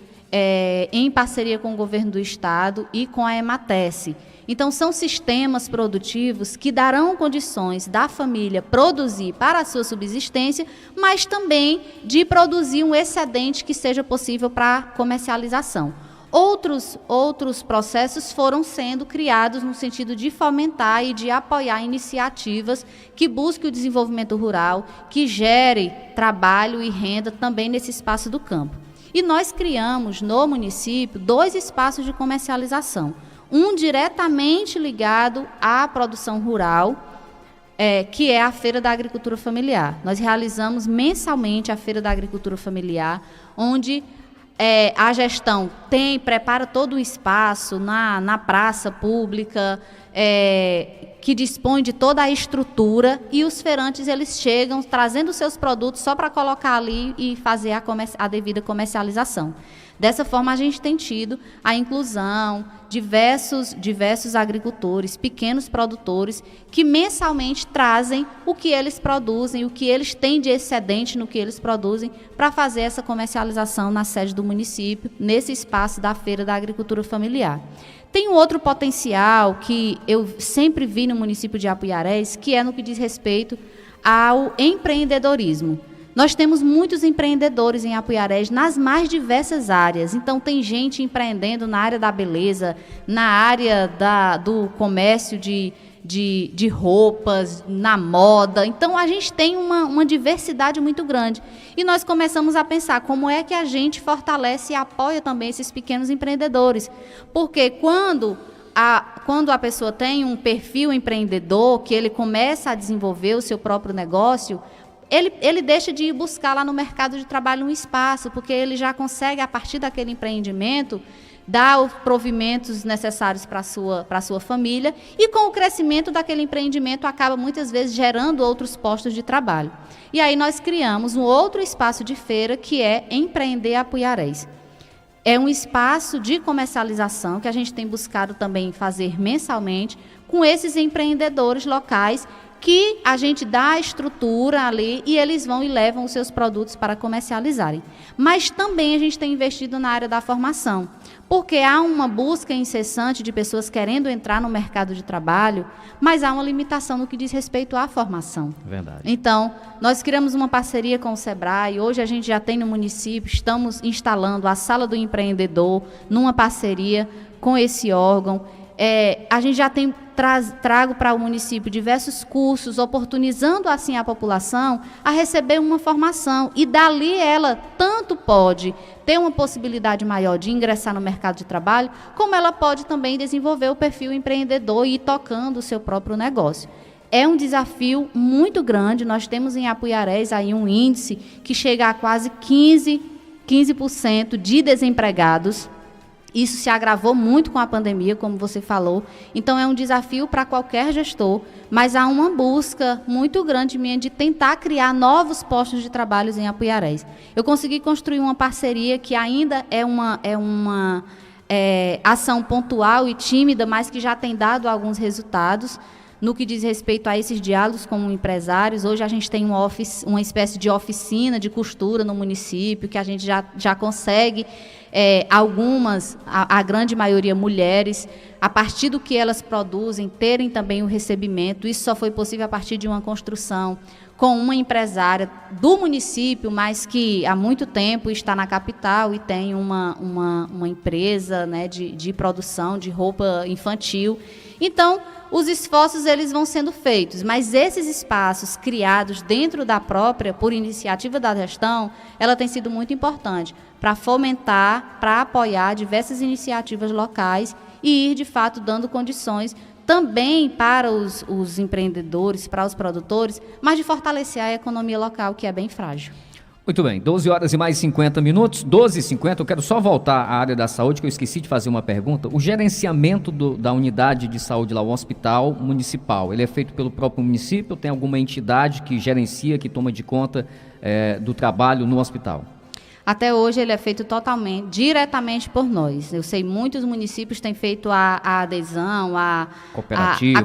em parceria com o governo do Estado e com a Ematece. Então, são sistemas produtivos que darão condições da família produzir para a sua subsistência, mas também de produzir um excedente que seja possível para comercialização. Outros processos foram sendo criados no sentido de fomentar e de apoiar iniciativas que busquem o desenvolvimento rural, que gere trabalho e renda também nesse espaço do campo. E nós criamos no município 2 espaços de comercialização. Um diretamente ligado à produção rural, que é a Feira da Agricultura Familiar. Nós realizamos mensalmente a Feira da Agricultura Familiar, onde a gestão prepara todo o espaço na praça pública, que dispõe de toda a estrutura, e os feirantes eles chegam trazendo seus produtos só para colocar ali e fazer a devida comercialização. Dessa forma, a gente tem tido a inclusão, diversos agricultores, pequenos produtores, que mensalmente trazem o que eles produzem, o que eles têm de excedente no que eles produzem, para fazer essa comercialização na sede do município, nesse espaço da Feira da Agricultura Familiar. Tem um outro potencial que eu sempre vi no município de Apuiarés, que é no que diz respeito ao empreendedorismo. Nós temos muitos empreendedores em Apuiarés nas mais diversas áreas. Então, tem gente empreendendo na área da beleza, na área do comércio de roupas, na moda. Então, a gente tem uma diversidade muito grande. E nós começamos a pensar como é que a gente fortalece e apoia também esses pequenos empreendedores. Porque quando a pessoa tem um perfil empreendedor, que ele começa a desenvolver o seu próprio negócio, ele deixa de ir buscar lá no mercado de trabalho um espaço, porque ele já consegue, a partir daquele empreendimento, dar os provimentos necessários para a sua família, e com o crescimento daquele empreendimento acaba muitas vezes gerando outros postos de trabalho. E aí nós criamos um outro espaço de feira, que é Empreender Apuiarés. É um espaço de comercialização que a gente tem buscado também fazer mensalmente com esses empreendedores locais, que a gente dá a estrutura ali e eles vão e levam os seus produtos para comercializarem. Mas também a gente tem investido na área da formação, Porque há uma busca incessante de pessoas querendo entrar no mercado de trabalho, mas há uma limitação no que diz respeito à formação. Verdade. Então, nós criamos uma parceria com o Sebrae, hoje a gente já tem no município, estamos instalando a Sala do Empreendedor numa parceria com esse órgão. A gente já tem trago para o município diversos cursos, oportunizando assim a população a receber uma formação, e dali ela tanto pode ter uma possibilidade maior de ingressar no mercado de trabalho, como ela pode também desenvolver o perfil empreendedor e ir tocando o seu próprio negócio. É um desafio muito grande. Nós temos em Apuiarés aí um índice que chega a quase 15% de desempregados. Isso se agravou muito com a pandemia, como você falou. Então, é um desafio para qualquer gestor, mas há uma busca muito grande minha de tentar criar novos postos de trabalho em Apuiarés. Eu consegui construir uma parceria que ainda é uma ação pontual e tímida, mas que já tem dado alguns resultados no que diz respeito a esses diálogos com empresários. Hoje a gente tem uma espécie de oficina de costura no município, que a gente já consegue algumas, a grande maioria mulheres, a partir do que elas produzem, terem também o recebimento. Isso só foi possível a partir de uma construção com uma empresária do município, mas que há muito tempo está na capital e tem uma empresa, né, de produção de roupa infantil. Então, os esforços eles vão sendo feitos, mas esses espaços criados dentro da própria, por iniciativa da gestão, ela tem sido muito importante para fomentar, para apoiar diversas iniciativas locais e ir, de fato, dando condições também para os empreendedores, para os produtores, mas de fortalecer a economia local, que é bem frágil. Muito bem, 12 horas e mais 50 minutos, 12h50, eu quero só voltar à área da saúde, que eu esqueci de fazer uma pergunta. O gerenciamento da unidade de saúde lá, o hospital municipal, ele é feito pelo próprio município ou tem alguma entidade que gerencia, que toma de conta do trabalho no hospital? Até hoje ele é feito diretamente por nós. Eu sei, muitos municípios têm feito a adesão a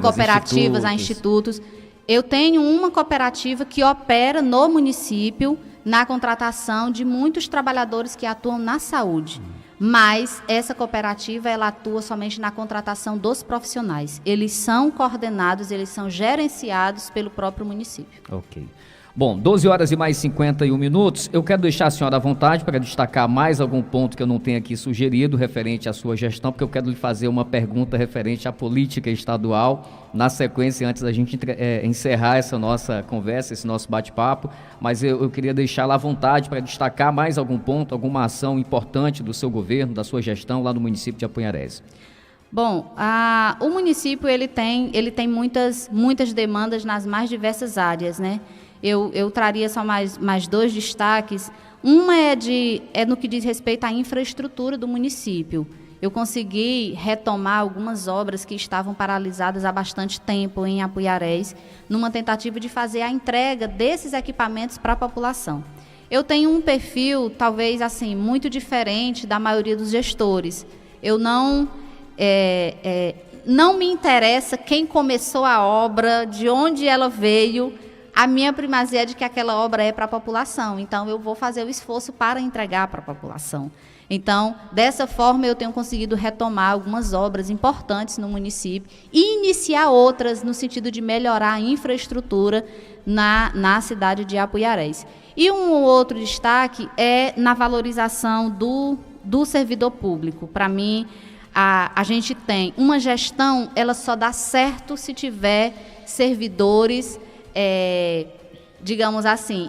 cooperativas, a institutos. Eu tenho uma cooperativa que opera no município na contratação de muitos trabalhadores que atuam na saúde. Mas essa cooperativa, ela atua somente na contratação dos profissionais. Eles são coordenados, eles são gerenciados pelo próprio município. Ok. Bom, 12 horas e mais 51 minutos, eu quero deixar a senhora à vontade para destacar mais algum ponto que eu não tenha aqui sugerido referente à sua gestão, porque eu quero lhe fazer uma pergunta referente à política estadual, na sequência, antes da gente encerrar essa nossa conversa, esse nosso bate-papo, mas eu queria deixá-la à vontade para destacar mais algum ponto, alguma ação importante do seu governo, da sua gestão lá no município de Apuiarés. Bom, o município ele tem muitas demandas nas mais diversas áreas, né? Eu traria só mais dois destaques. Uma é no que diz respeito à infraestrutura do município. Eu consegui retomar algumas obras que estavam paralisadas há bastante tempo em Apuiarés, numa tentativa de fazer a entrega desses equipamentos para a população. Eu tenho um perfil, talvez assim, muito diferente da maioria dos gestores. Eu não me interessa quem começou a obra, de onde ela veio. A minha primazia é de que aquela obra é para a população, então eu vou fazer o esforço para entregar para a população. Então, dessa forma, eu tenho conseguido retomar algumas obras importantes no município e iniciar outras no sentido de melhorar a infraestrutura na cidade de Apuiarés. E um outro destaque é na valorização do servidor público. Para mim, a gente tem uma gestão, ela só dá certo se tiver servidores digamos assim,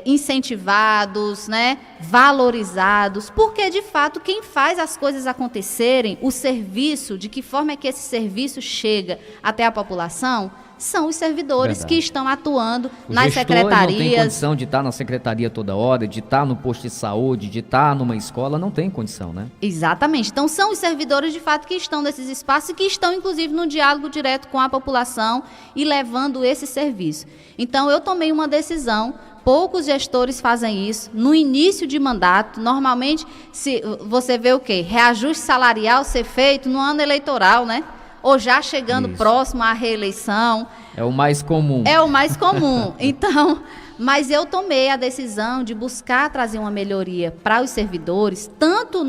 incentivados, né, valorizados, porque, de fato, quem faz as coisas acontecerem, o serviço, de que forma é que esse serviço chega até a população, são os servidores que estão atuando nas secretarias. Não tem condição de estar na secretaria toda hora, de estar no posto de saúde, de estar numa escola, não tem condição, né? Exatamente. Então, são os servidores, de fato, que estão nesses espaços e que estão, inclusive, no diálogo direto com a população e levando esse serviço. Então, eu tomei uma decisão. Poucos gestores fazem isso no início de mandato. Normalmente, você vê o quê? Reajuste salarial ser feito no ano eleitoral, né? Ou já chegando próximo à reeleição. É o mais comum. É o mais comum. Então, mas eu tomei a decisão de buscar trazer uma melhoria para os servidores, tanto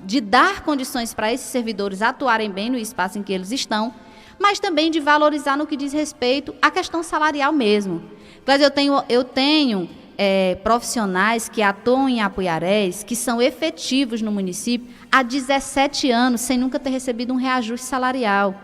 de dar condições para esses servidores atuarem bem no espaço em que eles estão, mas também de valorizar no que diz respeito à questão salarial mesmo. Mas eu tenho profissionais que atuam em Apuiarés, que são efetivos no município há 17 anos, sem nunca ter recebido um reajuste salarial.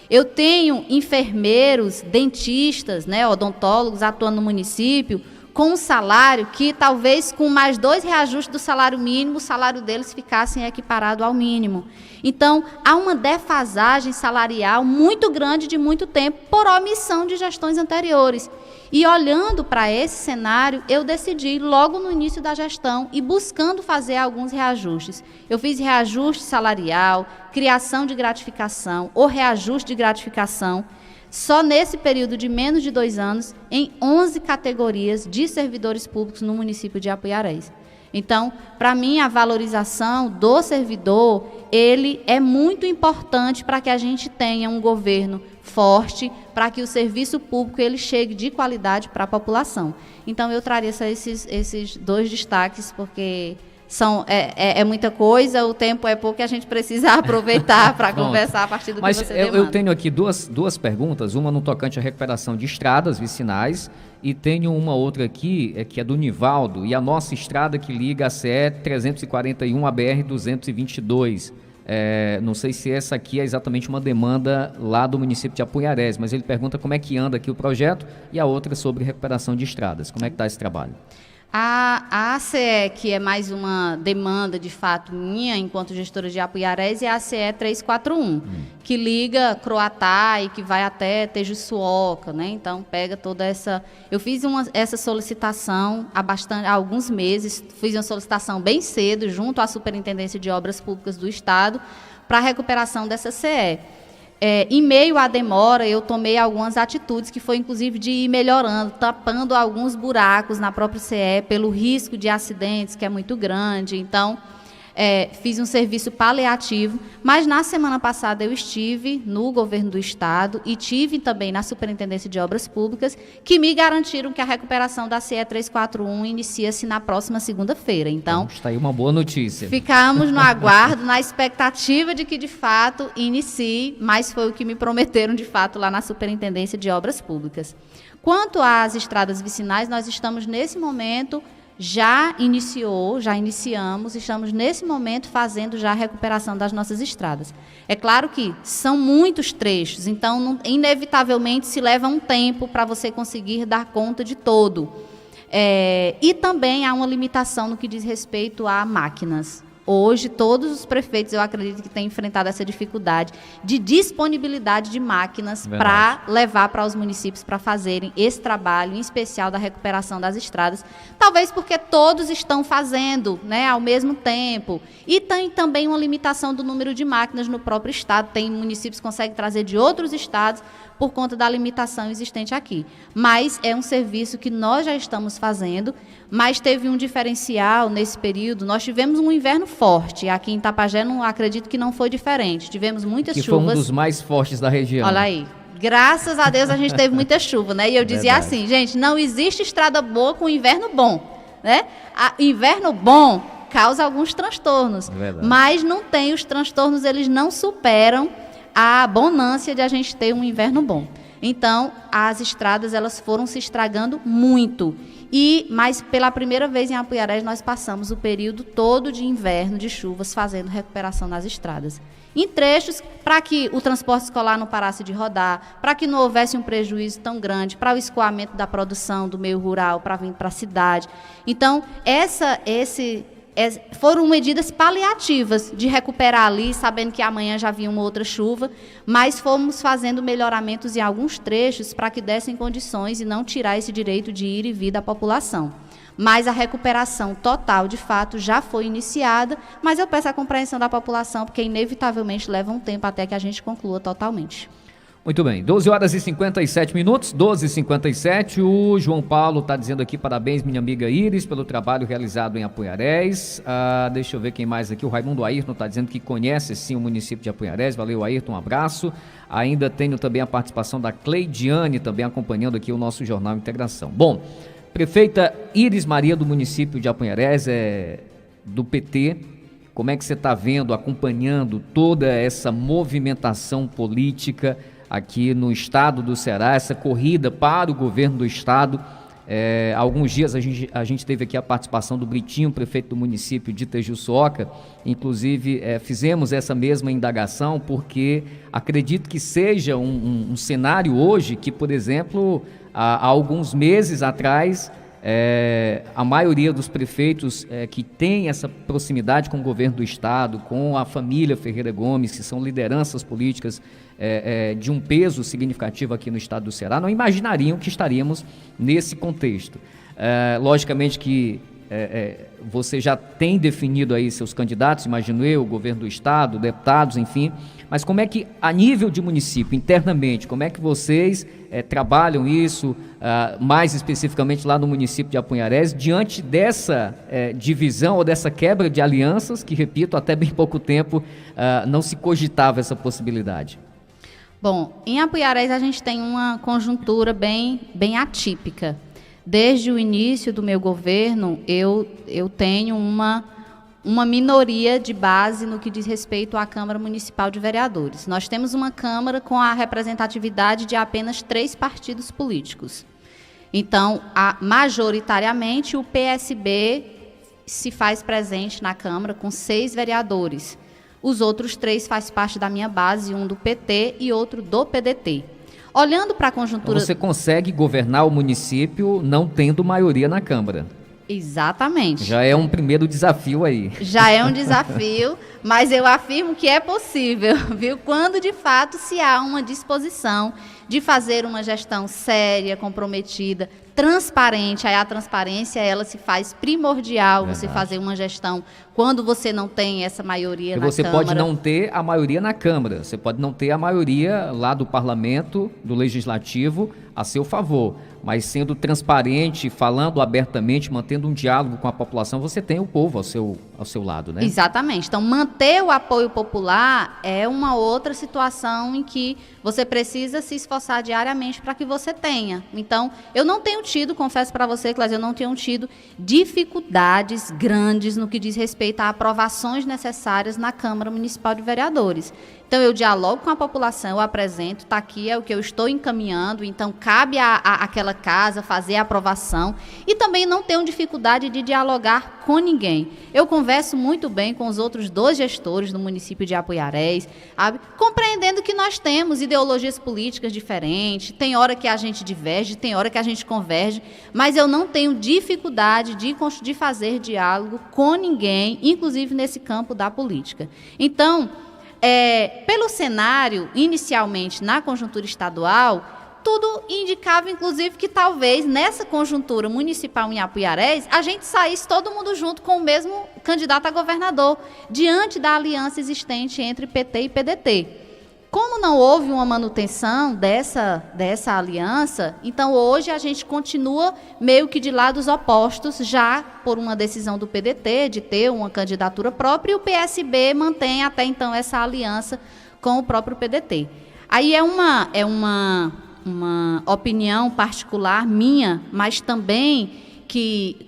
Eu tenho enfermeiros, dentistas, odontólogos atuando no município, com um salário que talvez com mais 2 reajustes do salário mínimo, o salário deles ficasse equiparado ao mínimo. Então, há uma defasagem salarial muito grande de muito tempo por omissão de gestões anteriores. E olhando para esse cenário, eu decidi logo no início da gestão e buscando fazer alguns reajustes. Eu fiz reajuste salarial, criação de gratificação ou reajuste de gratificação, só nesse período de menos de 2 anos, em 11 categorias de servidores públicos no município de Apuiarés. Então, para mim, a valorização do servidor, ele é muito importante para que a gente tenha um governo forte, para que o serviço público ele chegue de qualidade para a população. Então, eu traria esses 2 destaques, porque é muita coisa, o tempo é pouco e a gente precisa aproveitar para conversar a partir do que você demanda. Eu tenho aqui duas perguntas, uma no tocante à recuperação de estradas vicinais e tenho uma outra aqui, que é do Nivaldo, e a nossa estrada que liga a CE 341 a BR 222. Não sei se essa aqui é exatamente uma demanda lá do município de Apuiarés, mas ele pergunta como é que anda aqui o projeto, e a outra sobre recuperação de estradas. Como é que está esse trabalho? A ACE, que é mais uma demanda, de fato, minha, enquanto gestora de Apuiarés, é a ACE 341, que liga Croatá e que vai até Tejuçuoca, né? Então, pega toda essa... Eu fiz essa solicitação há alguns meses, fiz uma solicitação bem cedo, junto à Superintendência de Obras Públicas do Estado, para a recuperação dessa CE. Em meio à demora, eu tomei algumas atitudes, que foi inclusive de ir melhorando, tapando alguns buracos na própria CE, pelo risco de acidentes, que é muito grande. Então, fiz um serviço paliativo, mas na semana passada eu estive no governo do Estado e tive também na Superintendência de Obras Públicas, que me garantiram que a recuperação da CE 341 inicia-se na próxima segunda-feira. Então, está aí uma boa notícia. Ficamos no aguardo, na expectativa de que, de fato, inicie, mas foi o que me prometeram, de fato, lá na Superintendência de Obras Públicas. Quanto às estradas vicinais, nós estamos, nesse momento, já iniciamos, estamos nesse momento fazendo já a recuperação das nossas estradas. É claro que são muitos trechos, então inevitavelmente se leva um tempo para você conseguir dar conta de todo. E também há uma limitação no que diz respeito a máquinas. Hoje, todos os prefeitos, eu acredito que têm enfrentado essa dificuldade de disponibilidade de máquinas para levar para os municípios para fazerem esse trabalho, em especial da recuperação das estradas. Talvez porque todos estão fazendo, ao mesmo tempo. E tem também uma limitação do número de máquinas no próprio estado. Tem municípios que conseguem trazer de outros estados por conta da limitação existente aqui. Mas é um serviço que nós já estamos fazendo, mas teve um diferencial nesse período. Nós tivemos um inverno forte. Aqui em Tapajé, acredito que não foi diferente. Tivemos muitas chuvas. Que foi um dos mais fortes da região. Olha aí. Graças a Deus a gente teve muita chuva, né? E eu dizia assim, gente, não existe estrada boa com inverno bom, né? Inverno bom causa alguns transtornos, mas não tem os transtornos, eles não superam a bonância de a gente ter um inverno bom. Então, as estradas elas foram se estragando muito. Mas pela primeira vez em Apuiarés nós passamos o período todo de inverno, de chuvas, fazendo recuperação nas estradas. Em trechos, para que o transporte escolar não parasse de rodar, para que não houvesse um prejuízo tão grande, para o escoamento da produção do meio rural, para vir para a cidade. Então, foram medidas paliativas de recuperar ali, sabendo que amanhã já vinha uma outra chuva, mas fomos fazendo melhoramentos em alguns trechos para que dessem condições e não tirar esse direito de ir e vir da população. Mas a recuperação total, de fato, já foi iniciada, mas eu peço a compreensão da população, porque inevitavelmente leva um tempo até que a gente conclua totalmente. Muito bem, 12 horas e 57 minutos, 12h57, o João Paulo está dizendo aqui, parabéns minha amiga Iris pelo trabalho realizado em Apuiarés. Deixa eu ver quem mais aqui, o Raimundo Ayrton está dizendo que conhece sim o município de Apuiarés, valeu Ayrton, um abraço. Ainda tenho também a participação da Cleidiane, também acompanhando aqui o nosso Jornal Integração. Bom, prefeita Iris Maria do município de Apuiarés, do PT, Como é que você está vendo, acompanhando toda essa movimentação política aqui no estado do Ceará, essa corrida para o governo do estado? Há alguns dias a gente teve aqui a participação do Britinho, prefeito do município de Tejuçuoca. Inclusive fizemos essa mesma indagação porque acredito que seja um cenário hoje que, por exemplo, há alguns meses atrás, a maioria dos prefeitos que tem essa proximidade com o governo do estado, com a família Ferreira Gomes, que são lideranças políticas de um peso significativo aqui no estado do Ceará, não imaginariam que estaríamos nesse contexto. Logicamente que você já tem definido aí seus candidatos, imagino eu, o governo do estado, deputados, enfim, mas como é que, a nível de município, internamente, como é que vocês trabalham isso, mais especificamente lá no município de Apunharés, diante dessa divisão ou dessa quebra de alianças, que, repito, até bem pouco tempo não se cogitava essa possibilidade? Bom, em Apuiarés a gente tem uma conjuntura bem atípica. Desde o início do meu governo, eu tenho uma minoria de base no que diz respeito à Câmara Municipal de Vereadores. Nós temos uma Câmara com a representatividade de apenas 3 partidos políticos. Então, majoritariamente, o PSB se faz presente na Câmara com 6 vereadores. Os outros 3 fazem parte da minha base, um do PT e outro do PDT. Olhando para a conjuntura... Você consegue governar o município não tendo maioria na Câmara? Exatamente. Já é um primeiro desafio aí. Já é um desafio, mas eu afirmo que é possível, viu? Quando de fato se há uma disposição de fazer uma gestão séria, comprometida, transparente. Aí a transparência, ela se faz primordial. Verdade. Você fazer uma gestão quando você não tem essa maioria na Câmara. Você pode não ter a maioria na Câmara, você pode não ter a maioria lá do Parlamento, do Legislativo, a seu favor. Mas sendo transparente, falando abertamente, mantendo um diálogo com a população, você tem o povo ao seu lado, né? Exatamente. Então, manter o apoio popular é uma outra situação em que você precisa se esforçar diariamente para que você tenha. Então, eu não tenho tido, confesso para você, Cláudia, eu não tenho tido dificuldades grandes no que diz respeito a aprovações necessárias na Câmara Municipal de Vereadores. Então, eu dialogo com a população, eu apresento, está aqui, é o que eu estou encaminhando, então cabe àquela casa fazer a aprovação e também não tenho dificuldade de dialogar com ninguém. Eu converso muito bem com os outros 2 gestores do município de Apuiarés, compreendendo que nós temos ideologias políticas diferentes, tem hora que a gente diverge, tem hora que a gente converge, mas eu não tenho dificuldade de fazer diálogo com ninguém, inclusive nesse campo da política. Então, pelo cenário, inicialmente, na conjuntura estadual, tudo indicava, inclusive, que talvez nessa conjuntura municipal em Apuiarés, a gente saísse todo mundo junto com o mesmo candidato a governador, diante da aliança existente entre PT e PDT. Como não houve uma manutenção dessa aliança, então hoje a gente continua meio que de lados opostos, já por uma decisão do PDT de ter uma candidatura própria, e o PSB mantém até então essa aliança com o próprio PDT. Aí é uma opinião particular minha, mas também que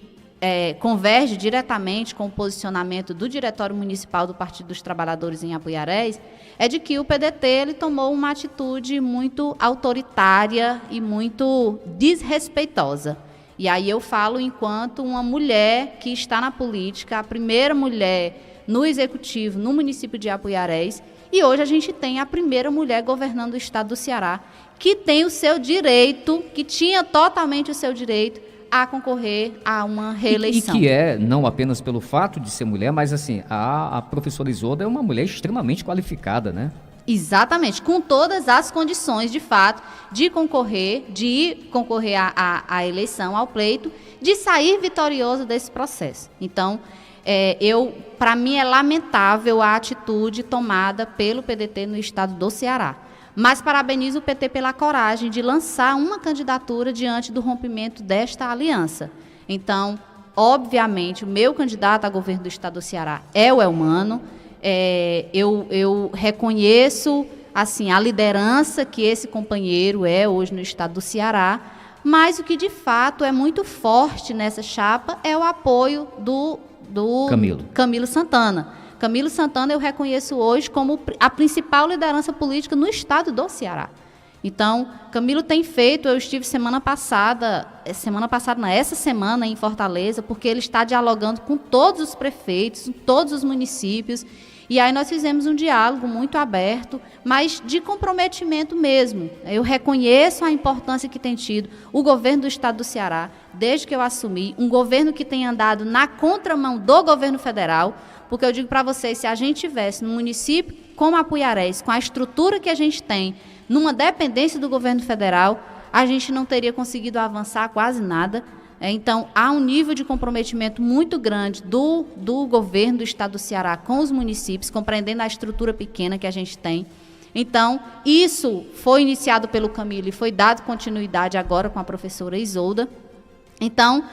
converge diretamente com o posicionamento do Diretório Municipal do Partido dos Trabalhadores em Apuiarés, é de que o PDT ele tomou uma atitude muito autoritária e muito desrespeitosa. E aí eu falo enquanto uma mulher que está na política, a primeira mulher no executivo no município de Apuiarés, e hoje a gente tem a primeira mulher governando o estado do Ceará, que tem o seu direito, que tinha totalmente o seu direito a concorrer a uma reeleição. E que não apenas pelo fato de ser mulher, mas assim, a professora Isolda é uma mulher extremamente qualificada, né? Exatamente, com todas as condições, de fato, de concorrer à eleição, ao pleito, de sair vitorioso desse processo. Então, para mim é lamentável a atitude tomada pelo PDT no estado do Ceará. Mas parabenizo o PT pela coragem de lançar uma candidatura diante do rompimento desta aliança. Então, obviamente, o meu candidato a governo do estado do Ceará é o Elmano. Eu reconheço assim, a liderança que esse companheiro é hoje no estado do Ceará, mas o que de fato é muito forte nessa chapa é o apoio do Camilo Santana. Camilo Santana eu reconheço hoje como a principal liderança política no estado do Ceará. Então, Camilo tem feito, eu estive essa semana em Fortaleza, porque ele está dialogando com todos os prefeitos, com todos os municípios, e aí nós fizemos um diálogo muito aberto, mas de comprometimento mesmo. Eu reconheço a importância que tem tido o governo do estado do Ceará, desde que eu assumi, um governo que tem andado na contramão do governo federal, porque eu digo para vocês, se a gente tivesse num município como Apuiarés, com a estrutura que a gente tem, numa dependência do governo federal, a gente não teria conseguido avançar quase nada. Então, há um nível de comprometimento muito grande do governo do estado do Ceará com os municípios, compreendendo a estrutura pequena que a gente tem. Então, isso foi iniciado pelo Camilo e foi dado continuidade agora com a professora Isolda. Então,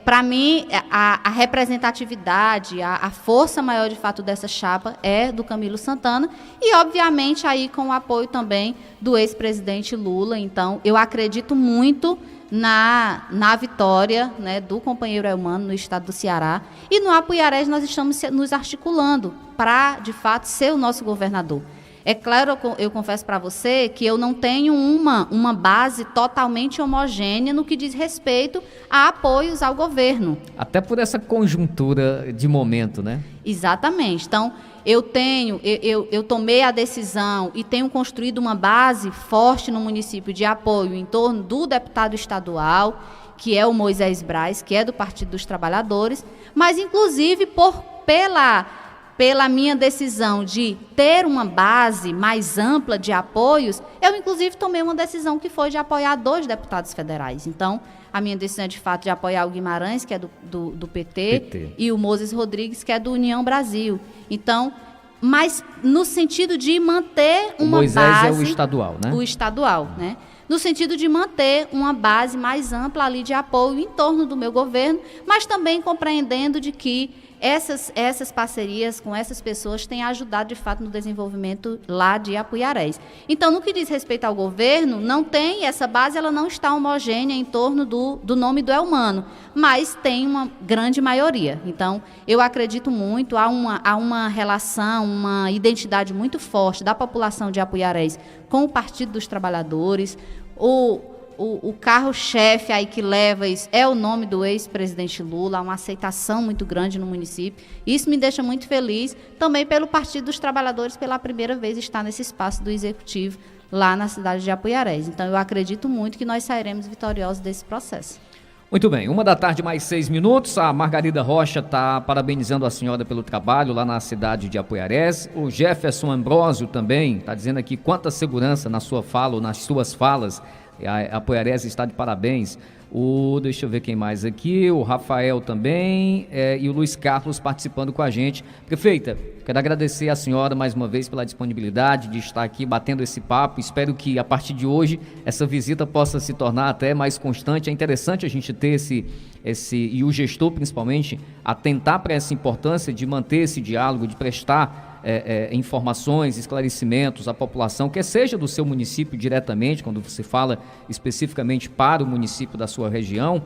para mim, a representatividade, a força maior de fato dessa chapa é do Camilo Santana e, obviamente, aí com o apoio também do ex-presidente Lula. Então, eu acredito muito na vitória, né, do companheiro Elmano no estado do Ceará. E no Apuiarés nós estamos nos articulando para, de fato, ser o nosso governador. É claro, eu confesso para você que eu não tenho uma base totalmente homogênea no que diz respeito a apoios ao governo. Até por essa conjuntura de momento, né? Exatamente. Então, eu tomei a decisão e tenho construído uma base forte no município de apoio em torno do deputado estadual, que é o Moisés Braz, que é do Partido dos Trabalhadores, mas inclusive pela minha decisão de ter uma base mais ampla de apoios, eu inclusive tomei uma decisão que foi de apoiar 2 deputados federais. Então, a minha decisão é de fato de apoiar o Guimarães, que é do PT, e o Moses Rodrigues, que é do União Brasil. Então, mas no sentido de manter uma base... Moisés é o estadual, né? O estadual, né? No sentido de manter uma base mais ampla ali de apoio em torno do meu governo, mas também compreendendo de que essas parcerias com essas pessoas têm ajudado, de fato, no desenvolvimento lá de Apuiarés. Então, no que diz respeito ao governo, não tem essa base, ela não está homogênea em torno do nome do Elmano, mas tem uma grande maioria. Então, eu acredito muito, há uma relação, uma identidade muito forte da população de Apuiarés com o Partido dos Trabalhadores. O carro-chefe aí que leva isso é o nome do ex-presidente Lula, há uma aceitação muito grande no município. Isso me deixa muito feliz, também pelo Partido dos Trabalhadores, pela primeira vez estar nesse espaço do Executivo, lá na cidade de Apuiarés. Então, eu acredito muito que nós sairemos vitoriosos desse processo. Muito bem, 1h mais 6 minutos, a Margarida Rocha está parabenizando a senhora pelo trabalho lá na cidade de Apuiarés. O Jefferson Ambrosio também está dizendo aqui quanta segurança na sua fala ou nas suas falas. A Apuiarés está de parabéns. Deixa eu ver quem mais aqui, o Rafael também, e o Luiz Carlos participando com a gente. Prefeita, quero agradecer a senhora mais uma vez pela disponibilidade de estar aqui batendo esse papo. Espero que a partir de hoje essa visita possa se tornar até mais constante. É interessante a gente ter e o gestor principalmente, atentar para essa importância de manter esse diálogo, de prestar informações, esclarecimentos à população, quer seja do seu município diretamente, quando você fala especificamente para o município da sua região,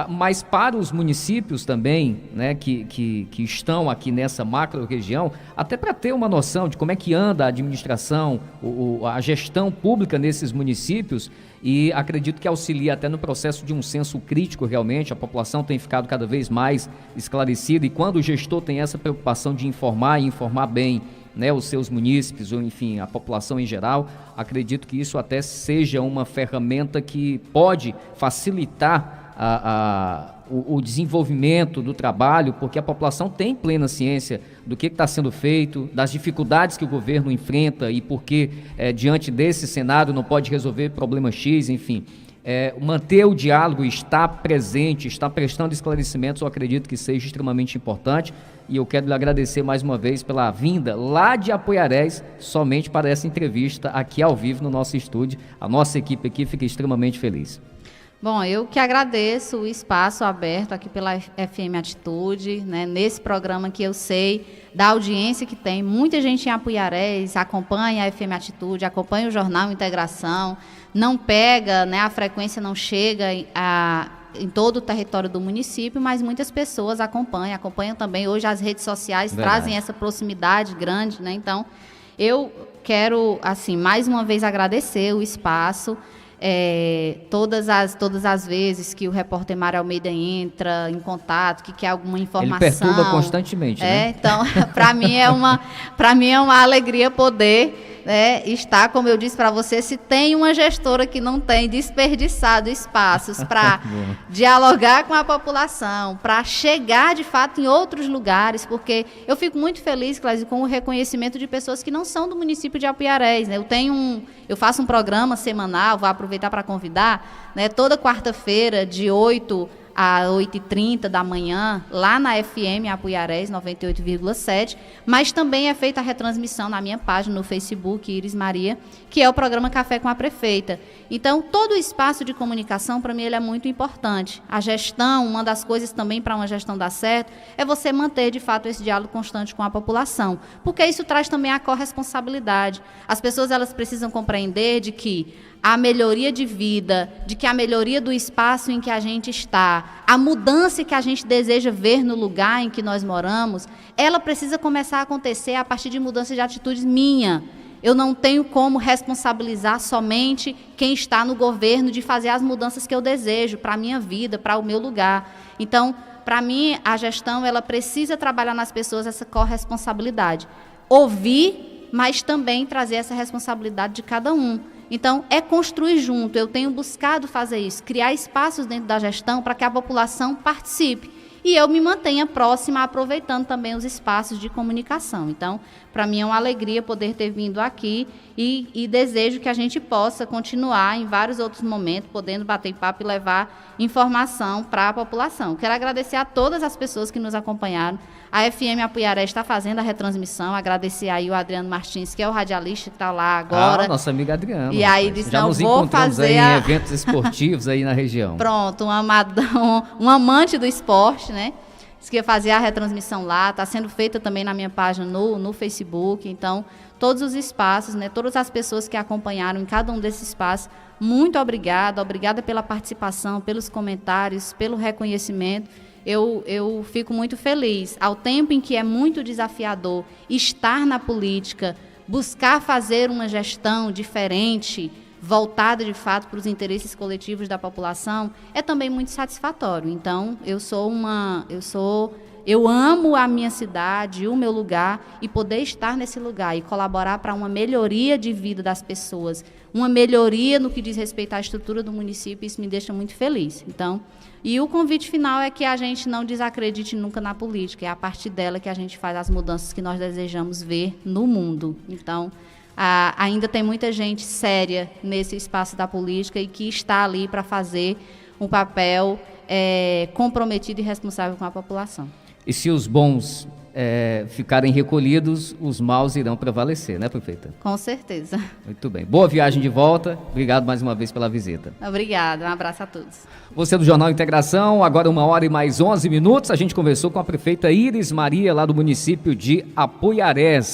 mas para os municípios também, né, que estão aqui nessa macro-região, até para ter uma noção de como é que anda a administração, a gestão pública nesses municípios, e acredito que auxilia até no processo de um senso crítico realmente. A população tem ficado cada vez mais esclarecida, e quando o gestor tem essa preocupação de informar e informar bem, né, os seus munícipes, ou enfim, a população em geral, acredito que isso até seja uma ferramenta que pode facilitar o desenvolvimento do trabalho, porque a população tem plena ciência do que está sendo feito, das dificuldades que o governo enfrenta e porque diante desse cenário não pode resolver problema X, enfim. Manter o diálogo, estar presente, estar prestando esclarecimentos, eu acredito que seja extremamente importante, e eu quero lhe agradecer mais uma vez pela vinda lá de Apuiarés, somente para essa entrevista aqui ao vivo no nosso estúdio. A nossa equipe aqui fica extremamente feliz. Bom, eu que agradeço o espaço aberto aqui pela FM Atitude, né, nesse programa que eu sei da audiência que tem. Muita gente em Apuiarés acompanha a FM Atitude, acompanha o Jornal Integração, não pega, né, a frequência não chega em todo o território do município, mas muitas pessoas acompanham também. Hoje as redes sociais trazem essa proximidade grande, né? Então, eu quero, assim, mais uma vez agradecer o espaço. Todas as vezes que o repórter Mário Almeida entra em contato, que quer alguma informação. Ele perturba constantemente, né? Então, para mim é uma alegria poder, né, estar, como eu disse para você, se tem uma gestora que não tem desperdiçado espaços para dialogar com a população, para chegar de fato em outros lugares, porque eu fico muito feliz, Cláudio, com o reconhecimento de pessoas que não são do município de Apuiarés, né? Eu faço um programa semanal, vou aproveitar para convidar, né, toda quarta-feira, de 8 a 8h30 da manhã, lá na FM Apuiarés 98,7, mas também é feita a retransmissão na minha página no Facebook, Iris Maria, que é o programa Café com a Prefeita. Então, todo o espaço de comunicação, para mim, ele é muito importante. A gestão, uma das coisas também para uma gestão dar certo, é você manter, de fato, esse diálogo constante com a população, porque isso traz também a corresponsabilidade. As pessoas, elas precisam compreender de que a melhoria de vida, de que a melhoria do espaço em que a gente está, a mudança que a gente deseja ver no lugar em que nós moramos, ela precisa começar a acontecer a partir de mudança de atitudes minha. Eu não tenho como responsabilizar somente quem está no governo de fazer as mudanças que eu desejo para a minha vida, para o meu lugar. Então, para mim, a gestão, ela precisa trabalhar nas pessoas essa corresponsabilidade. Ouvir, mas também trazer essa responsabilidade de cada um. Então, é construir junto. Eu tenho buscado fazer isso, criar espaços dentro da gestão para que a população participe. E eu me mantenha próxima, aproveitando também os espaços de comunicação. Então, para mim é uma alegria poder ter vindo aqui e desejo que a gente possa continuar em vários outros momentos, podendo bater papo e levar informação para a população. Quero agradecer a todas as pessoas que nos acompanharam. A FM Apuiarés está fazendo a retransmissão, agradecer aí o Adriano Martins, que é o radialista que está lá agora. Nossa amiga Adriano. E aí disse, já não, nos vou encontramos fazer aí em eventos esportivos aí na região. Pronto, um amante do esporte, né? Disse que ia fazer a retransmissão lá, está sendo feita também na minha página no Facebook. Então, todos os espaços, né, todas as pessoas que acompanharam em cada um desses espaços, muito obrigada pela participação, pelos comentários, pelo reconhecimento. Eu fico muito feliz. Ao tempo em que é muito desafiador estar na política, buscar fazer uma gestão diferente, voltada de fato para os interesses coletivos da população, é também muito satisfatório. Então, eu amo a minha cidade, o meu lugar, e poder estar nesse lugar e colaborar para uma melhoria de vida das pessoas, uma melhoria no que diz respeito à estrutura do município, isso me deixa muito feliz. Então, e o convite final é que a gente não desacredite nunca na política, é a partir dela que a gente faz as mudanças que nós desejamos ver no mundo. Então, ainda tem muita gente séria nesse espaço da política e que está ali para fazer um papel comprometido e responsável com a população. E se os bons ficarem recolhidos, os maus irão prevalecer, né, prefeita? Com certeza. Muito bem. Boa viagem de volta. Obrigado mais uma vez pela visita. Obrigada. Um abraço a todos. Você do Jornal Integração, agora 1h mais 11 minutos. A gente conversou com a prefeita Iris Maria, lá do município de Apuiarés.